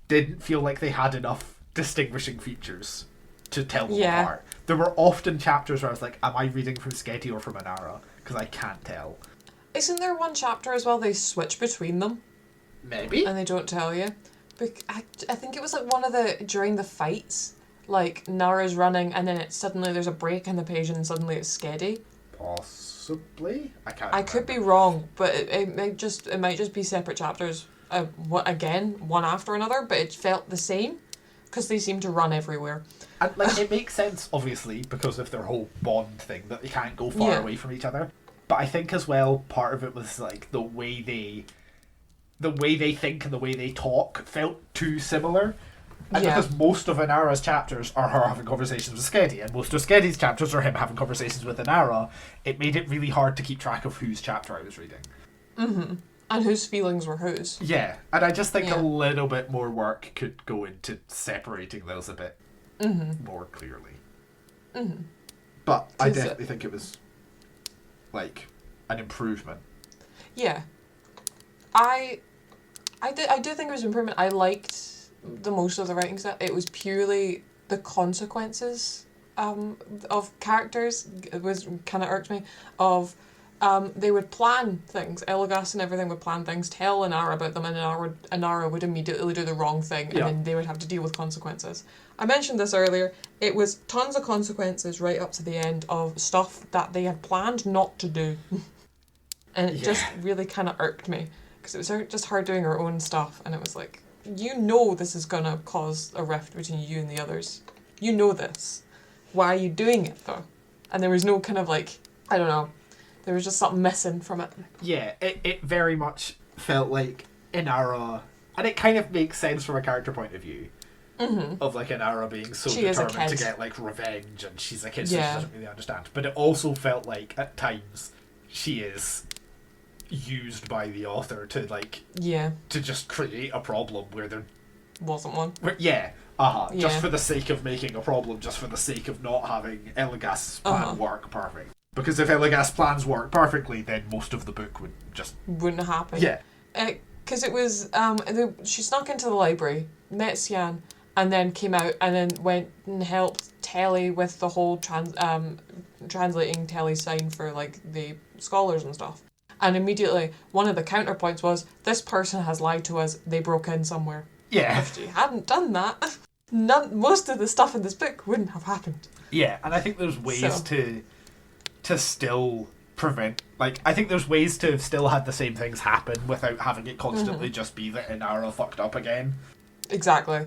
didn't feel like they had enough distinguishing features to tell them apart. There were often chapters where I was like, am I reading from Skedi or from Inara? Because I can't tell. Isn't there one chapter as well they switch between them? Maybe. And they don't tell you? I think it was like one of the, during the fights, like Nara's running and then suddenly there's a break in the page and suddenly it's Skedi. Possibly. I can't I could be wrong, but it might just be separate chapters. One after another, but it felt the same because they seem to run everywhere. And like it makes sense, obviously, because of their whole bond thing that they can't go far away from each other. But I think as well, part of it was like the way they think and the way they talk felt too similar. And because most of Inara's chapters are her having conversations with Skedi, and most of Skedi's chapters are him having conversations with Inara, it made it really hard to keep track of whose chapter I was reading. Mm-hmm. And whose feelings were whose. Yeah, and I just think a little bit more work could go into separating those a bit more clearly. Mm-hmm. But I definitely think it was, like, an improvement. Yeah. I do think it was an improvement. I liked the most of the writing stuff. It was purely the consequences of characters. It was kind of irked me. They would plan things. Elagast and everything would plan things, tell Inara about them, and Inara would immediately do the wrong thing, and then they would have to deal with consequences. I mentioned this earlier. It was tons of consequences right up to the end of stuff that they had planned not to do. And it just really kind of irked me, because it was just her doing her own stuff, and it was like, you know this is going to cause a rift between you and the others. You know this. Why are you doing it, though? And there was no kind of like, I don't know, there was just something missing from it. Yeah, it very much felt like Inara, and it kind of makes sense from a character point of view, of like Inara being so determined to get like revenge, and she's a kid, so she doesn't really understand. But it also felt like at times she is used by the author to like to just create a problem where there wasn't one. Just for the sake of making a problem, just for the sake of not having Elagast's plan work perfect. Because if Elagast's plans work perfectly, then most of the book wouldn't happen. Yeah. Because it was she snuck into the library, met Sian, and then came out and then went and helped Telly with the whole translating Telly's sign for like the scholars and stuff. And immediately, one of the counterpoints was, this person has lied to us, they broke in somewhere. Yeah. If she hadn't done that, most of the stuff in this book wouldn't have happened. Yeah, and I think there's ways to still prevent... Like, I think there's ways to still have the same things happen without having it constantly just be that Inara fucked up again. Exactly.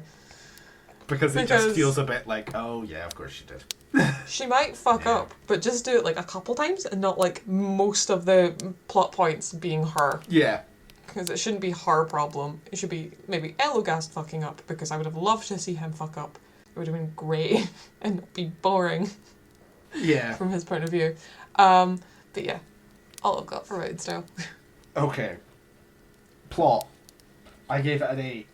Because it just feels a bit like, oh yeah, of course she did. She might fuck up, but just do it like a couple times and not like most of the plot points being her. Yeah. Because it shouldn't be her problem. It should be maybe Elagast fucking up, because I would have loved to see him fuck up. It would have been great and not be boring. Yeah. From his point of view. But yeah, all I've got for writing style. Okay. Plot. I gave it an 8.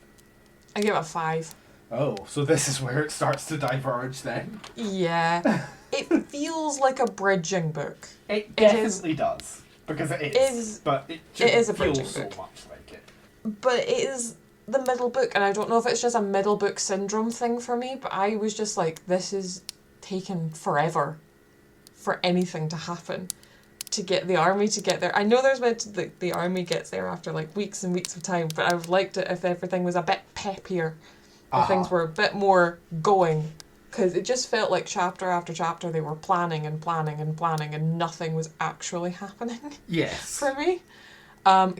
I gave it a 5. Oh, so this is where it starts to diverge then? Yeah. It feels like a bridging book. It definitely does. Because it is. But it is a feels bridging so book. much like it. But it is the middle book, and I don't know if it's just a middle book syndrome thing for me, but I was just like, this is taken forever for anything to happen. To get the army to get there. I know there's meant to, the army gets there after like weeks and weeks of time, but I would have liked it if everything was a bit peppier. If things were a bit more going, because it just felt like chapter after chapter they were planning and planning and planning and nothing was actually happening. Yes. For me.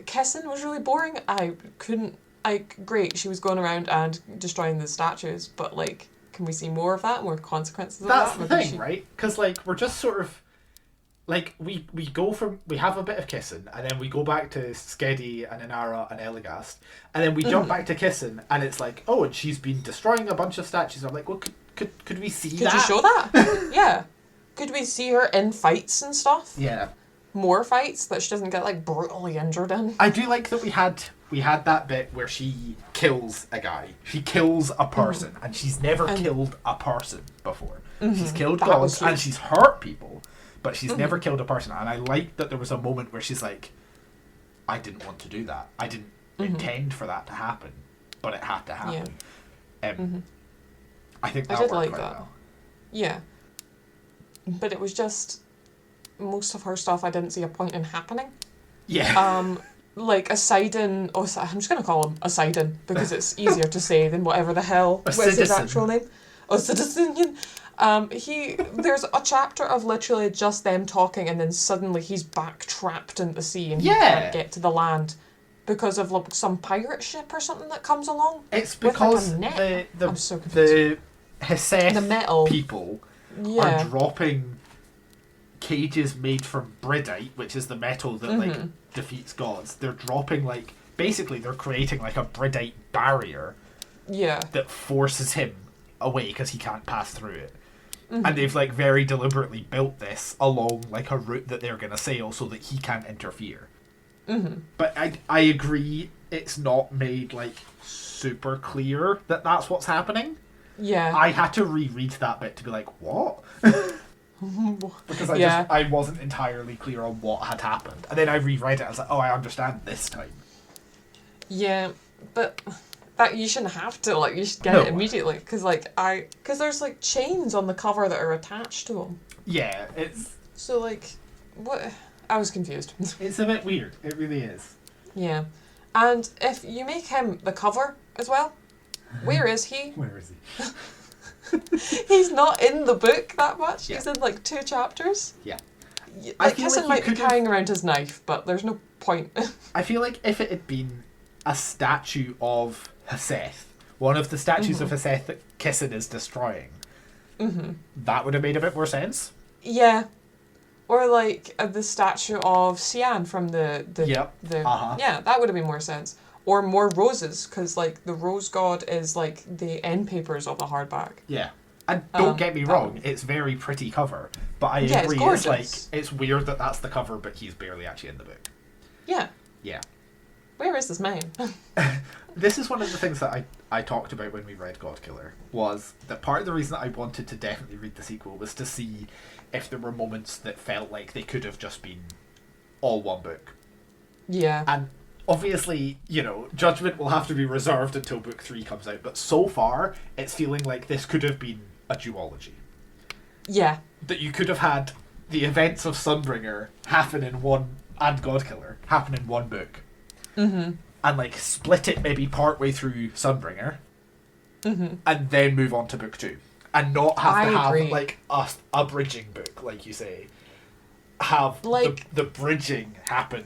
Kissing was really boring. I couldn't, great, she was going around and destroying the statues, but like, can we see more of that, more consequences of that? That's the thing, right? Because like, we're just sort of, like, we have a bit of kissing, and then we go back to Skedi and Inara and Elagast, and then we jump back to kissing, and it's like, oh, and she's been destroying a bunch of statues. I'm like, well, could we see that? Could you show that? Yeah. Could we see her in fights and stuff? Yeah. More fights that she doesn't get like brutally injured in. I do like that we had that bit where she kills a guy. She kills a person, and she's never killed a person before. She's killed gods, and she's hurt people. But she's never killed a person, and I like that there was a moment where she's like, I didn't want to do that. I didn't intend for that to happen, but it had to happen. Yeah. I think that I did worked like quite that. well. Yeah. But it was just, most of her stuff I didn't see a point in happening. Yeah. Like Poseidon, I'm just going to call him Poseidon, because it's easier to say than whatever the hell was his actual name. Poseidon. There's a chapter of literally just them talking, and then suddenly he's back trapped in the sea and he Yeah. can't get to the land because of like some pirate ship or something that comes along. It's with, like, because a net. the I'm so confused. the Hearth The metal. people Yeah. are dropping cages made from bridite, which is the metal that like defeats gods. They're dropping like basically they're creating like a bridite barrier Yeah. that forces him away because he can't pass through it. And they've like very deliberately built this along like a route that they're gonna sail so that he can't interfere. But I agree, it's not made like super clear that that's what's happening. Yeah. I had to reread that bit to be like, what? Because I wasn't entirely clear on what had happened. And then I reread it, I was like, oh, I understand this time. Yeah, but that you shouldn't have to, like, you should get it immediately, because there's like chains on the cover that are attached to them. Yeah, it's... So like, what? I was confused. It's a bit weird, it really is. Yeah. And if you make him the cover as well, where is he? Where is he? He's not in the book that much. Yeah. He's in like 2 chapters. Yeah. Like, Kissin might be carrying around his knife, but there's no point. I feel like if it had been a statue of Hearth, one of the statues of Hearth that Kissin is destroying, that would have made a bit more sense. Yeah. Or like the statue of Sian from the yeah, that would have made more sense. Or more roses, because like the rose god is like the end papers of the hardback. Yeah. And don't get me wrong, it's very pretty cover, but I agree, it's like it's weird that that's the cover, but he's barely actually in the book. Yeah. Yeah. Where is this man? This is one of the things that I talked about when we read Godkiller, was that part of the reason that I wanted to definitely read the sequel was to see if there were moments that felt like they could have just been all one book. Yeah. And obviously, you know, judgment will have to be reserved until book 3 comes out, but so far, it's feeling like this could have been a duology. Yeah. That you could have had the events of Sunbringer happen in one, and Godkiller happen in one book. And like split it maybe part way through Sunbringer, and then move on to book 2. And not have to have like a bridging book, like you say. Have like the bridging happen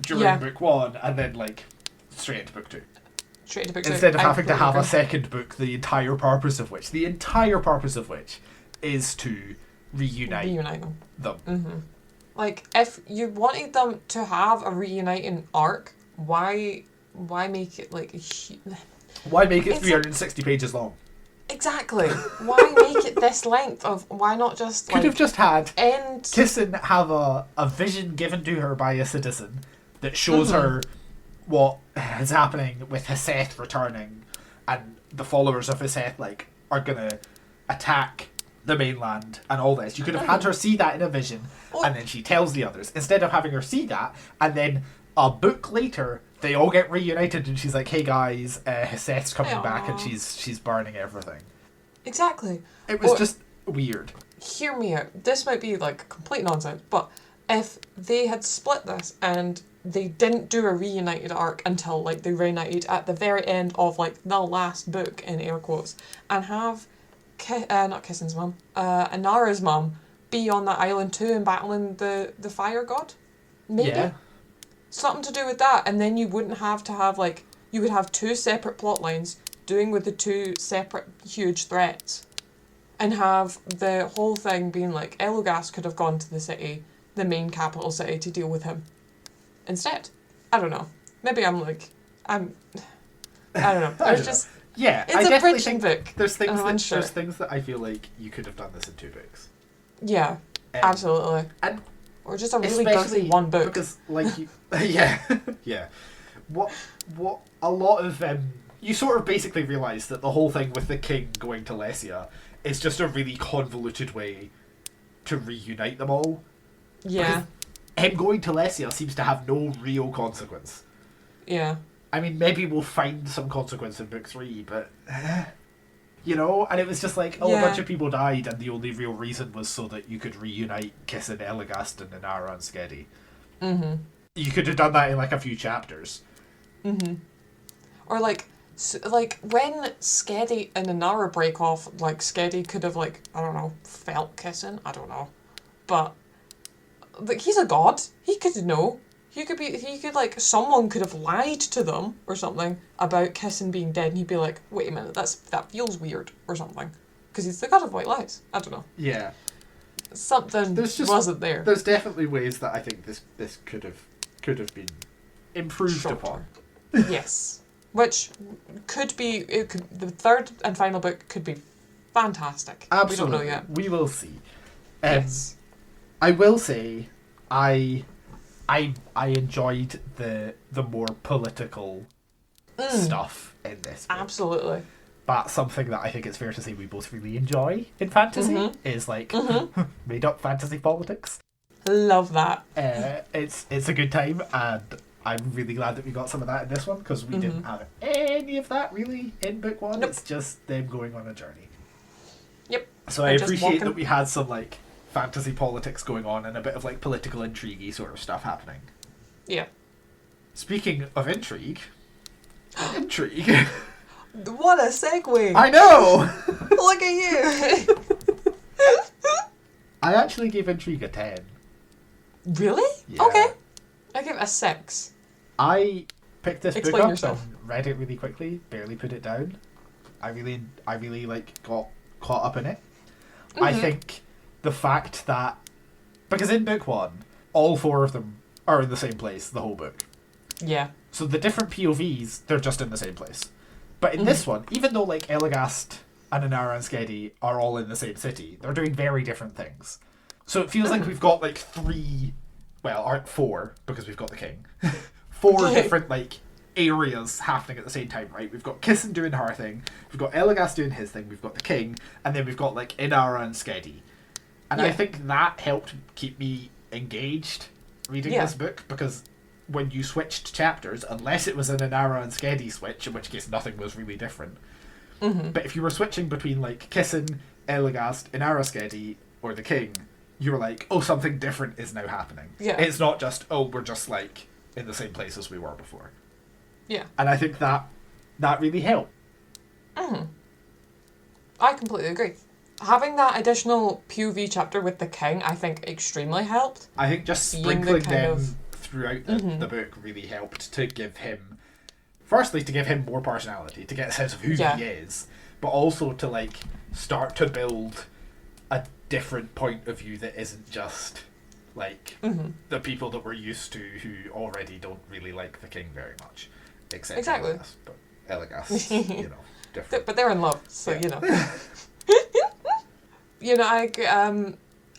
during book 1 and then like straight into book 2. Straight into book 2. Instead of having to have a second book, the entire purpose of which is to reunite them. Like, if you wanted them to have a reuniting arc, why make it like why make it 360 pages long? Exactly. Why make it this length? Why not just could have just had end Kissin have a vision given to her by a citizen that shows her what is happening with Hearth returning, and the followers of Hearth like are gonna attack the mainland and all this. You could have had her see that in a vision, and then she tells the others, instead of having her see that and then a book later they all get reunited and she's like, hey guys, Hearth's coming back and she's burning everything. Exactly. It was just weird. Hear me out. This might be like complete nonsense, but if they had split this and they didn't do a reunited arc until like they reunited at the very end of like the last book in air quotes, and have not Kissin's mum, Inara's mum be on that island too and battling the fire god, maybe something to do with that, and then you wouldn't have to have like, you would have 2 separate plot lines doing with the 2 separate huge threats, and have the whole thing being like Elugast could have gone to the city, the main capital city, to deal with him instead. I don't know. Maybe I don't know. There's just it's I a definitely bridging think book. there's things that I feel like you could have done this in 2 books. Yeah, absolutely. And or just a really girthy one book. Because like you, yeah. What a lot of you sort of basically realise that the whole thing with the king going to Lesia is just a really convoluted way to reunite them all. Yeah. Because him going to Lesia seems to have no real consequence. Yeah. I mean, maybe we'll find some consequence in book 3, but you know, and it was just like, a bunch of people died, and the only real reason was so that you could reunite Kissin, Elagast, and Inara and Skedi. You could have done that in like a few chapters. Or like, So, like, when Skedi and Inara break off, like, Skedi could have, like, I don't know, felt kissing? I don't know. But, like, he's a god. He could know. Like, someone could have lied to them or something about kissing being dead, and he'd be like, wait a minute, that feels weird or something. Because he's the god of white lies. I don't know. Yeah. Something wasn't there. There's definitely ways that I think this could have been improved upon. Yes. Which could be, the third and final book could be fantastic. Absolutely. We don't know yet. We will see. Yes. I will say, I enjoyed the more political stuff in this book. Absolutely. But something that I think it's fair to say we both really enjoy in fantasy is like made up fantasy politics. Love that. It's a good time, and I'm really glad that we got some of that in this one, because we didn't have any of that really in book one. Nope. It's just them going on a journey. Yep. So I appreciate that we had some like fantasy politics going on and a bit of like political intrigue sort of stuff happening. Yeah. Speaking of intrigue. What a segue! I know! Look at you! I actually gave intrigue a 10. Really? Yeah. Okay. I give it a 6. I picked this Explain book up yourself. and read it really quickly, barely put it down. I really like got caught up in it. I think the fact that, because in book one, all 4 of them are in the same place the whole book. Yeah. So the different POVs, they're just in the same place. But in this one, even though like Elagast and Inara and Skedi are all in the same city, they're doing very different things. So it feels like we've got like 4, because we've got the king. 4 different like areas happening at the same time, right? We've got Kissin doing her thing, we've got Elagast doing his thing, we've got the king, and then we've got like Inara and Skedi. And I think that helped keep me engaged reading this book, because when you switched chapters, unless it was an Inara and Skedi switch, in which case nothing was really different. But if you were switching between like Kissin, Elagast, Inara Skedi, or the king, you were like, oh, something different is now happening. Yeah. It's not just, oh, we're just like in the same place as we were before. Yeah. And I think that really helped. I completely agree. Having that additional POV chapter with the king, I think, extremely helped. I think just Seeing sprinkling the kind them of throughout the book really helped to give him, firstly, to give him more personality, to get a sense of who he is, but also to like start to build a different point of view that isn't just like the people that we're used to who already don't really like the king very much, except Elagast, but Elagast, you know, different. But they're in love, so you know. You know,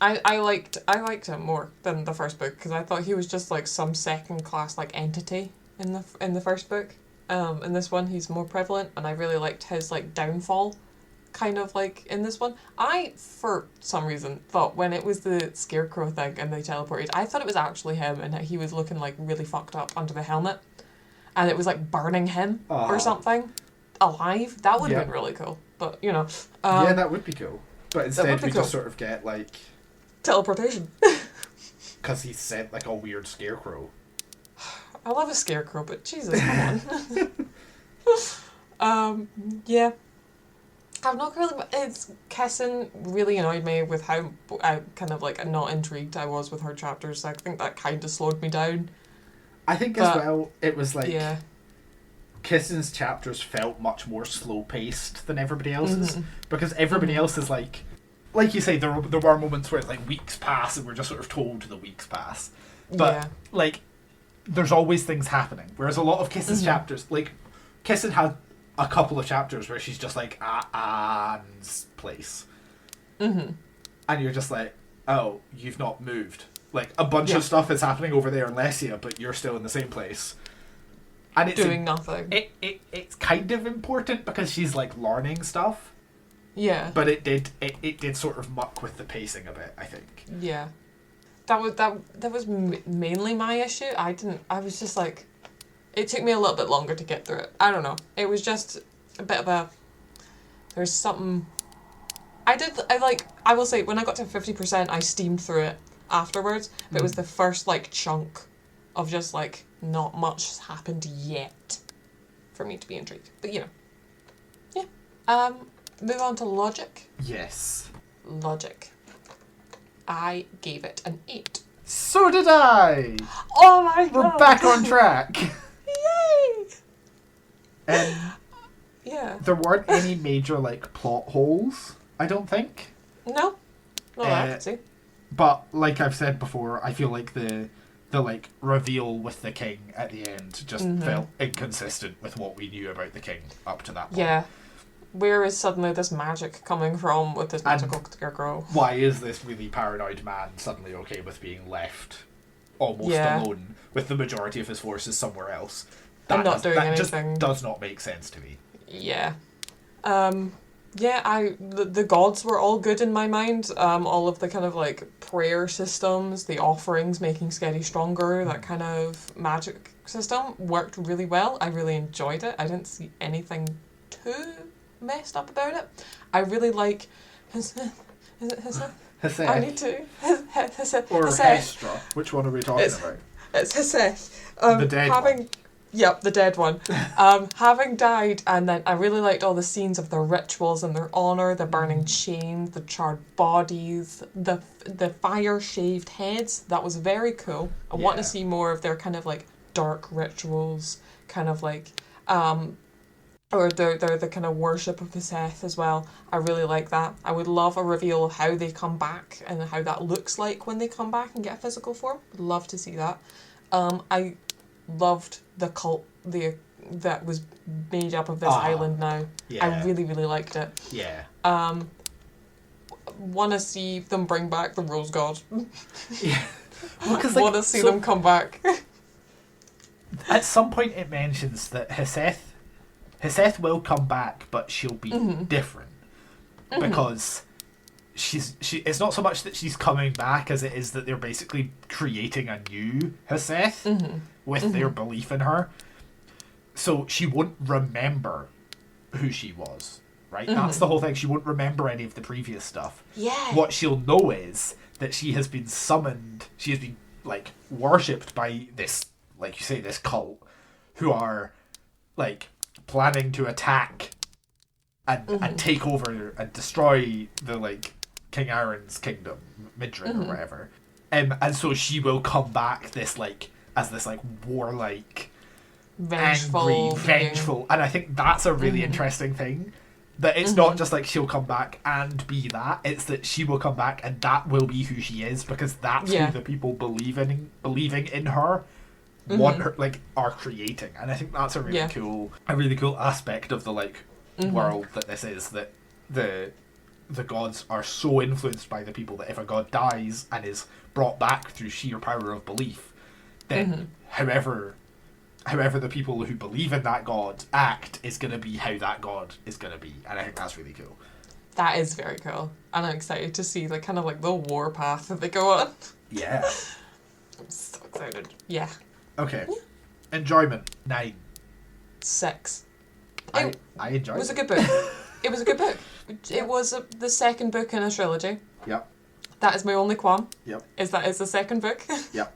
I liked him more than the first book, because I thought he was just like some second class like entity in the first book. In this one, he's more prevalent, and I really liked his like downfall, kind of like in this one. I, for some reason, thought when it was the scarecrow thing and they teleported, I thought it was actually him, and that he was looking like really fucked up under the helmet, and it was like burning him or something alive. That would have been really cool, but you know. Yeah, that would be cool. But instead we cool. just sort of get like teleportation. Because he said like a weird scarecrow. I love a scarecrow, but Jesus, come on. Yeah. I've not really. Kessin really annoyed me with how kind of like not intrigued I was with her chapters. I think that kind of slowed me down. I think as well, it was like Kissin's chapters felt much more slow paced than everybody else's, because everybody else is like you say, there were moments where like weeks pass and we're just sort of told the weeks pass, but like there's always things happening. Whereas a lot of Kissin's chapters, like Kissin had a couple of chapters where she's just like Anne's place, and you're just like, oh, you've not moved. Like a bunch of stuff is happening over there in Lesia, but you're still in the same place. And it's doing nothing. It's kind of important because she's like learning stuff. Yeah. But it did sort of muck with the pacing a bit, I think. Yeah. That was mainly my issue. I was just like, it took me a little bit longer to get through it. I don't know. It was just a bit of there's something. I will say, when I got to 50%, I steamed through it afterwards. But it was the first like chunk of just like not much has happened yet. for me to be intrigued. But, yeah. Move on to logic. Yes. Logic. I gave it an 8. So did I! Oh my god! We're back on track! Yay! Yeah. There weren't any major, plot holes, I don't think. No. Not that I can see. But, like I've said before, I feel like the reveal with the king at the end just felt inconsistent with what we knew about the king up to that point. Yeah. Where is suddenly this magic coming from with this magical scarecrow? Why is this really paranoid man suddenly okay with being left almost alone with the majority of his forces somewhere else? And not doing anything. Just does not make sense to me. Yeah. The gods were all good in my mind. All of the kind of prayer systems, the offerings making Skedi stronger, that kind of magic system worked really well. I really enjoyed it. I didn't see anything too messed up about it. I really like is it Heseth? Heseth. I need to Heseth. Or Hestra. Which one are we talking about? It's Heseth. The dead one. Yep, the dead one. Having died, and then I really liked all the scenes of their rituals and their honour, the burning chains, the charred bodies, the fire-shaved heads. That was very cool. I want to see more of their kind of dark rituals, kind of or the kind of worship of the Seth as well. I really like that. I would love a reveal of how they come back and how that looks like when they come back and get a physical form. Would love to see that. I loved the cult that was made up of this island now. Yeah. I really, really liked it. Yeah. Want to see them bring back the Rose God. Yeah. Well, want to see them come back. At some point it mentions that Heseth will come back, but she'll be different. Because it's not so much that she's coming back as it is that they're basically creating a new Heseth with their belief in her. So she won't remember who she was, right? That's the whole thing. She won't remember any of the previous stuff. Yeah. What she'll know is that she has been summoned, she has been, worshipped by this, like you say, this cult, who are, planning to attack and take over and destroy the, King Aaron's kingdom, Midrin or whatever. And so she will come back as this warlike, vengeful. And I think that's a really interesting thing. That it's not just she'll come back and be that. It's that she will come back and that will be who she is, because that's who the people believing in her want her, are creating. And I think that's a really cool aspect of the world that this is, that the gods are so influenced by the people that if a god dies and is brought back through sheer power of belief, then however the people who believe in that god act is going to be how that god is going to be. And I think that's really cool. That is very cool. And I'm excited to see the war path that they go on. Yeah. I'm so excited. Yeah. Okay. Enjoyment, 9. 6. I enjoyed it. It was a good book. It was a good book. It was the second book in a trilogy. Yep. That is my only qualm. Yep. Is that it's the second book. Yep.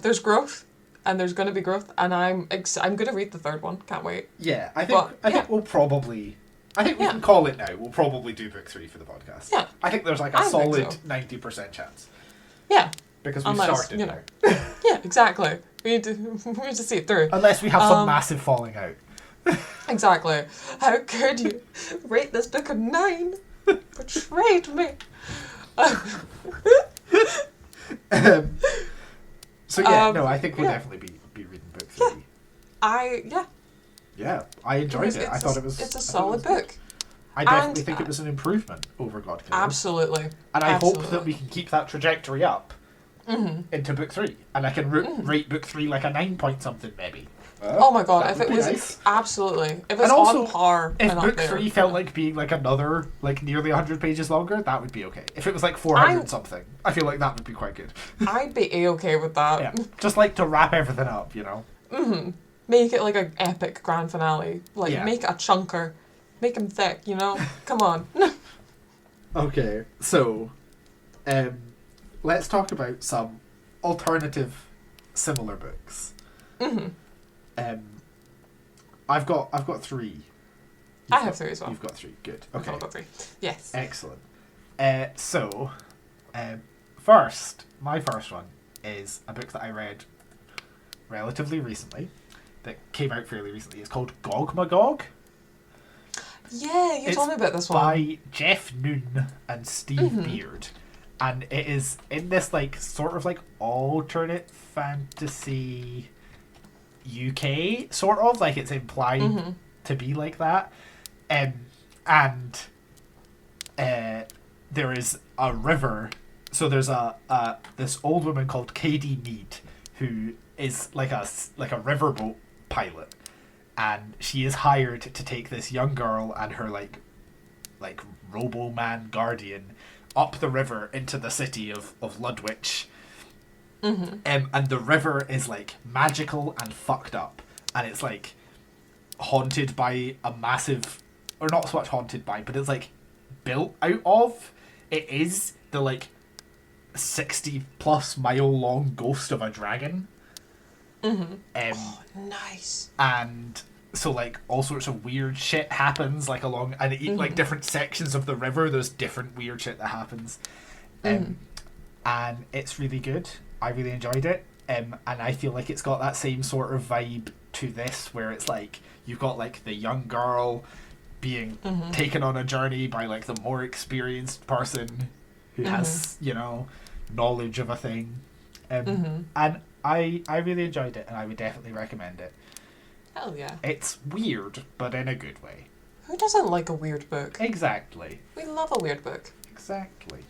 There's growth, and there's going to be growth, and I'm going to read the third one. Can't wait. Yeah, I think we'll probably... I think we can call it now. We'll probably do book 3 for the podcast. Yeah. I think there's a solid 90% chance. Yeah. Because we started now. Yeah, exactly. We need to see it through. Unless we have some massive falling out. Exactly. How could you rate this book a 9? Betrayed me. So I think we'll definitely be reading book 3. Yeah, I enjoyed it. I thought it was... It's a solid book. I definitely think it was an improvement over God Killer. Absolutely. And I hope that we can keep that trajectory up into book 3. And I can rate book 3 a 9 point something maybe. Oh my god, if it was... Nice. Absolutely. If it's on par if and book up there. 3 felt like being another, nearly 100 pages longer, that would be okay. If it was 400 something, I feel like that would be quite good. I'd be A-okay with that. Yeah. Just to wrap everything up, Make it an epic grand finale. Make it a chunker. Make him thick, Come on. Okay, so let's talk about some alternative similar books. I've got three. I have three as well. You've got three. Good. We've Okay. all got three. Yes. Excellent. First, my first one is a book that I read relatively recently, that came out fairly recently. It's called Gog Magog. Yeah, you told me about this one. By Jeff Noon and Steve Beard. And it is in this like sort of like alternate fantasy UK sort of, like it's implied to be like that. And there is a river. So there's a this old woman called Katie Mead who is like a riverboat pilot, and she is hired to take this young girl and her like robo-man guardian up the river into the city of Ludwich. And the river is like magical and fucked up, and it's like haunted by a massive, or not so much haunted by, but it's like built out of, it is the like 60 plus mile long ghost of a dragon. Oh, nice. And so like all sorts of weird shit happens like along, and like different sections of the river there's different weird shit that happens. And it's really good. I really enjoyed it. And I feel like it's got that same sort of vibe to this, where it's like you've got like the young girl being taken on a journey by like the more experienced person who has, you know, knowledge of a thing. And I really enjoyed it, and I would definitely recommend it. Hell yeah. It's weird, but in a good way. Who doesn't like a weird book? Exactly. We love a weird book. Exactly.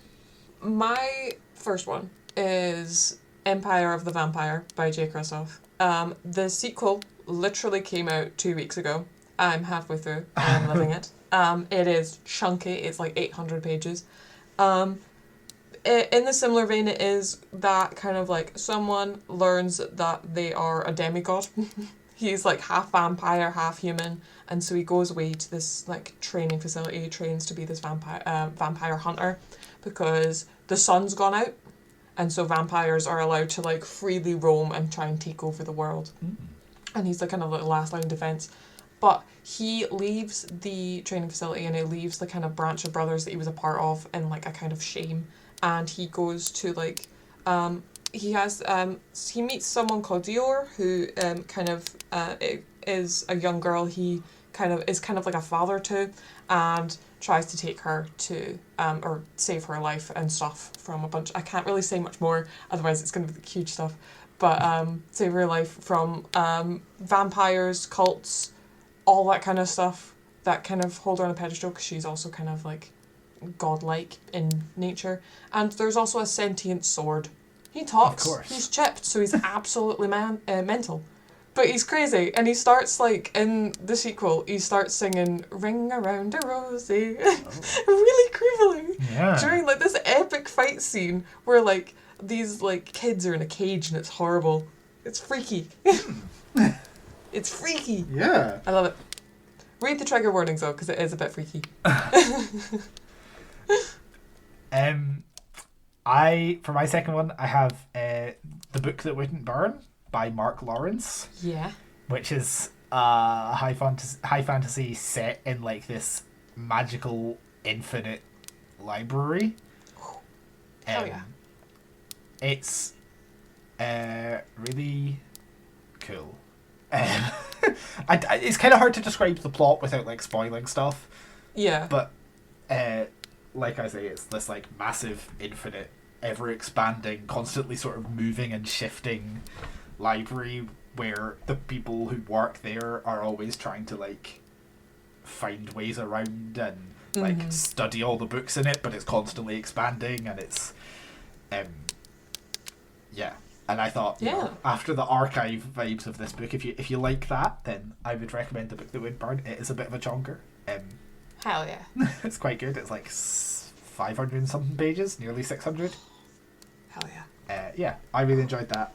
My first one is Empire of the Vampire by J. Kristoff. The sequel literally came out 2 weeks ago. I'm halfway through. I'm loving it. It is chunky. It's like 800 pages. In the similar vein, it is that kind of like someone learns that they are a demigod. He's like half vampire, half human, and so he goes away to this like training facility. He trains to be this vampire hunter, because the sun's gone out, and so vampires are allowed to like freely roam and try and take over the world. And he's the kind of like last line of defense. But he leaves the training facility, and he leaves the kind of branch of brothers that he was a part of in like a kind of shame. And he goes to like, he meets someone called Dior, who is a young girl he is kind of like a father to, and tries to take her to, or save her life and stuff from a bunch, I can't really say much more, otherwise it's going to be huge stuff, but save her life from vampires, cults, all that kind of stuff that kind of hold her on a pedestal, because she's also kind of like godlike in nature. And there's also a sentient sword. He talks. Of course. He's chipped, so he's absolutely mental. But he's crazy, and he starts like in the sequel. He starts singing "Ring Around a Rosie," really creepily. Yeah. During like this epic fight scene where like these like kids are in a cage and it's horrible. It's freaky. It's freaky. Yeah. I love it. Read the trigger warnings though, because it is a bit freaky. For my second one, I have The Book That Wouldn't Burn by Mark Lawrence. Yeah. Which is a high fantasy set in like this magical infinite library. Hell yeah. It's really cool. It's kind of hard to describe the plot without like spoiling stuff. Yeah. But like I say, it's this like massive, infinite, ever expanding, constantly sort of moving and shifting library where the people who work there are always trying to like find ways around and like study all the books in it, but it's constantly expanding, and it's and I thought, you know, after the archive vibes of this book, if you like that, then I would recommend The Book That Would Burn. It is a bit of a chonker. Hell yeah. It's quite good. It's like 500 and something pages, nearly 600. Hell yeah. Yeah, I really enjoyed that.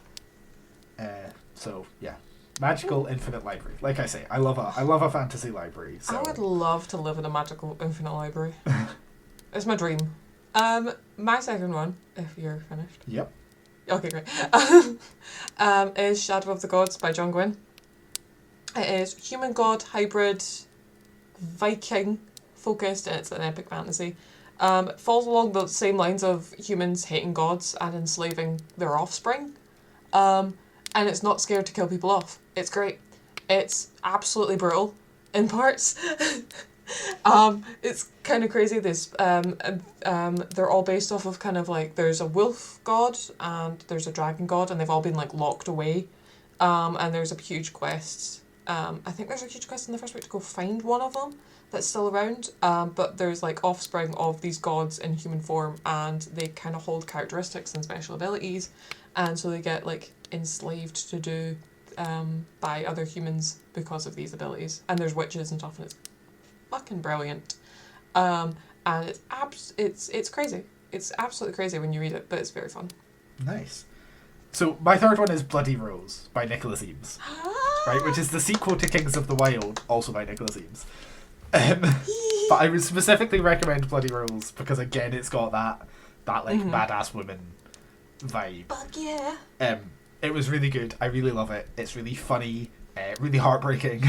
So yeah, magical infinite library. Like I say, I love a fantasy library. So. I would love to live in a magical infinite library. It's my dream. My second one, if you're finished. Yep. Okay, great. Is Shadow of the Gods by John Gwynne. It is human god hybrid Viking focused, and it's an epic fantasy. It falls along the same lines of humans hating gods and enslaving their offspring. And it's not scared to kill people off. It's great. It's absolutely brutal in parts. It's kind of crazy. They're all based off of kind of like, there's a wolf god and there's a dragon god, and they've all been like locked away. And there's a huge quest. I think there's a huge quest in the first week to go find one of them that's still around. But there's like offspring of these gods in human form, and they kind of hold characteristics and special abilities, and so they get like enslaved to do by other humans because of these abilities. And there's witches and stuff, and it's fucking brilliant. And it's crazy. It's absolutely crazy when you read it, but it's very fun. Nice. So my third one is Bloody Rose by Nicholas Eames, right, which is the sequel to Kings of the Wild, also by Nicholas Eames. But I would specifically recommend Bloody Rose because, again, it's got that like badass woman vibe. Fuck yeah. It was really good. I really love it. It's really funny, really heartbreaking.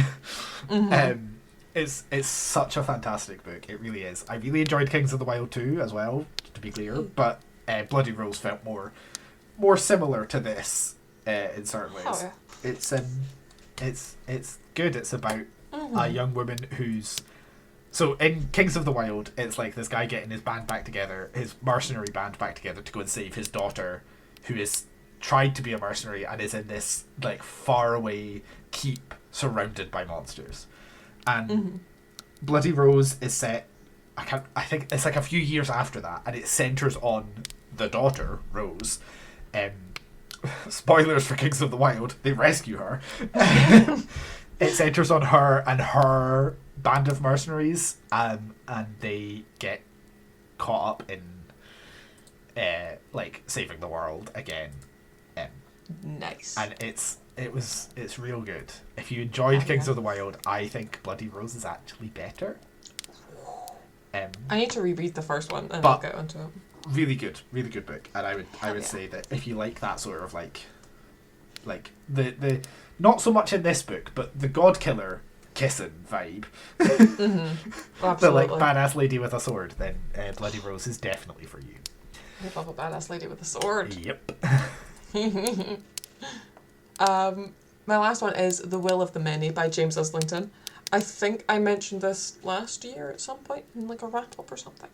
It's such a fantastic book. It really is. I really enjoyed Kings of the Wild too, as well, to be clear. But Bloody Rose felt more similar to this in certain ways. Oh, yeah. It's good. It's about a young woman who's... So in Kings of the Wild, it's like this guy getting his band back together, his mercenary band back together to go and save his daughter, who is tried to be a mercenary and is in this like faraway keep surrounded by monsters. And Bloody Rose is set, I think it's like a few years after that, and it centres on the daughter, Rose. Spoilers for Kings of the Wild, they rescue her. It centres on her and her band of mercenaries, and they get caught up in like saving the world again. Nice. And it's real good. If you enjoyed Kings of the Wild, I think Bloody Rose is actually better. I need to reread the first one and I'll get onto it. Really good book. And I would say that if you like that sort of like the not so much in this book, but the God Killer kissing vibe, the like badass lady with a sword, then Bloody Rose is definitely for you. I love a badass lady with a sword. Yep. My last one is The Will of the Many by James Islington. I think I mentioned this last year at some point in like a wrap-up or something.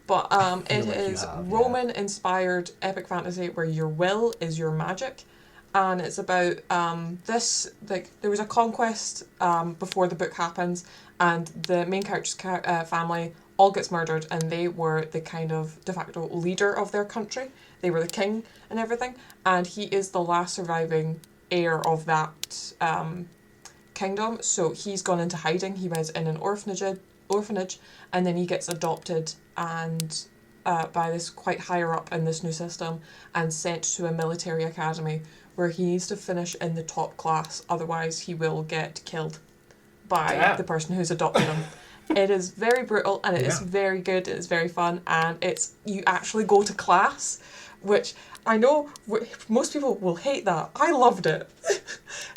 But it is Roman-inspired epic fantasy where your will is your magic. And it's about this, like, there was a conquest before the book happens, and the main character's family all gets murdered, and they were the kind of de facto leader of their country. They were the king and everything, and he is the last surviving heir of that kingdom. So he's gone into hiding. He was in an orphanage, and then he gets adopted and by this quite higher up in this new system and sent to a military academy where he needs to finish in the top class, otherwise he will get killed by the person who's adopted him. It is very brutal, and it is very good, it's very fun, and you actually go to class, which I know most people will hate that. I loved it.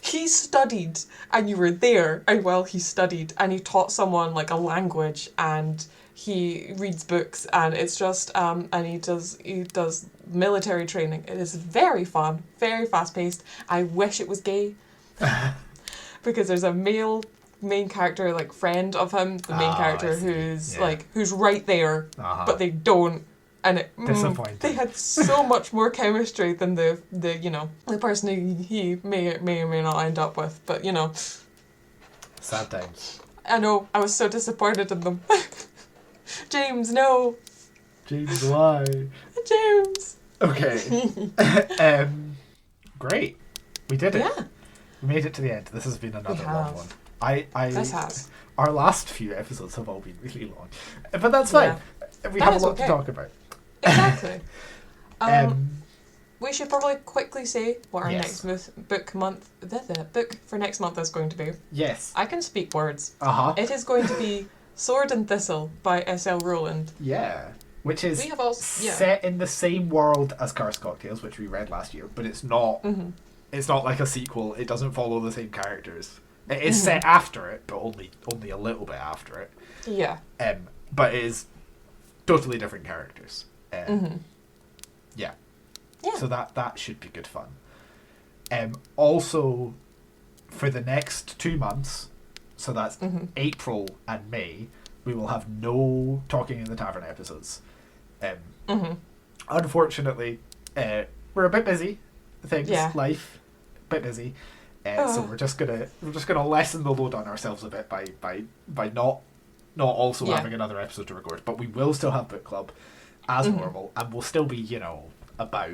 He studied, and you were there, and while he studied, and he taught someone like a language, and he reads books, and it's just and he does military training. It is very fun, very fast paced. I wish it was gay because there's a male main character, like friend of him, the main character who's right there, but they don't. And it disappointing. They had so much more chemistry than the person he may or may not end up with. But sad times. I know. I was so disappointed in them. James, no. James, why? James. Okay. Great. We did it. Yeah. We made it to the end. This has been another long one. This has. Our last few episodes have all been really long, but that's fine. We have a lot to talk about. Exactly. We should probably quickly say what our next book for next month is going to be. Yes. I can speak words. Uh-huh. It is going to be Sword and Thistle by S.L. Rowland. Yeah. Which is set in the same world as Cursed Cocktails, which we read last year, but it's not. It's not like a sequel. It doesn't follow the same characters. It is set after it, but only a little bit after it. Yeah. But it is totally different characters. Yeah. Yeah. So that should be good fun. Also, for the next 2 months, so that's April and May, we will have no Talking in the Tavern episodes. Unfortunately, we're a bit busy. Life, a bit busy. So we're just gonna lessen the load on ourselves a bit by not having another episode to record. But we will still have book club as normal, and we'll still be about.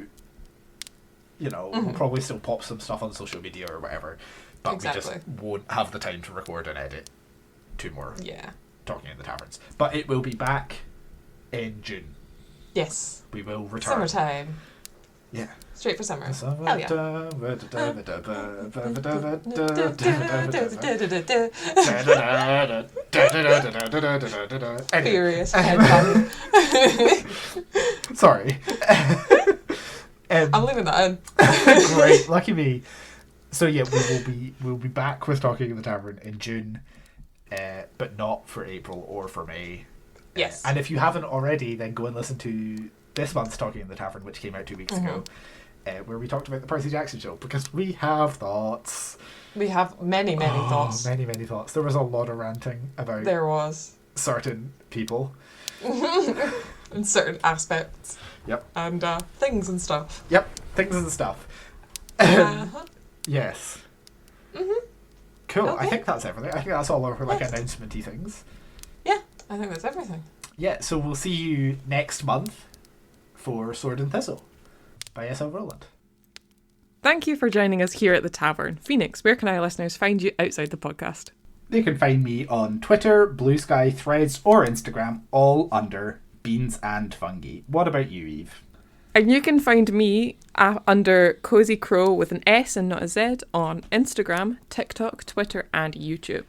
We'll probably still pop some stuff on social media or whatever, but we just won't have the time to record and edit 2 more Talking in the Taverns. But it will be back in June. Yes. We will return. Summertime. Yeah. Straight for summer. Hell yeah. Furious headbang. Sorry. I'm leaving that in. Great, lucky me. So yeah, we'll be back with Talking in the Tavern in June, but not for April or for May. Yes. And if you haven't already, then go and listen to this month's Talking in the Tavern, which came out 2 weeks ago, where we talked about the Percy Jackson show, because we have thoughts. We have many thoughts. Many thoughts. There was a lot of ranting about certain people. In certain aspects. Yep. And things and stuff. Yep, things and stuff. Yes. Cool. Okay. I think that's everything. I think that's all our announcement-y things. Yeah, I think that's everything. Yeah, so we'll see you next month for Sword and Thistle by S.L. Rowland. Thank you for joining us here at the Tavern. Phoenix, where can our listeners find you outside the podcast? They can find me on Twitter, Blue Sky, Threads, or Instagram, all under Beans and Fungi. What about you, Eve? And you can find me under Cozy Crow with an S and not a Z on Instagram, TikTok, Twitter, and YouTube.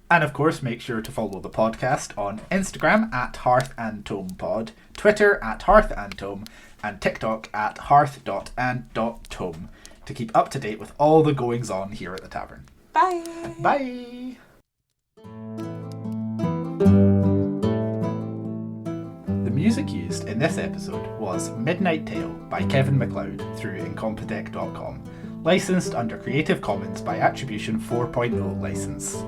And of course, make sure to follow the podcast on Instagram at Hearth and Tome Pod, Twitter at Hearth and Tome, and TikTok at hearth.and.tome to keep up to date with all the goings on here at the Tavern. Bye! Bye! The music used in this episode was Midnight Tale by Kevin MacLeod through Incompetech.com, licensed under Creative Commons by Attribution 4.0 license.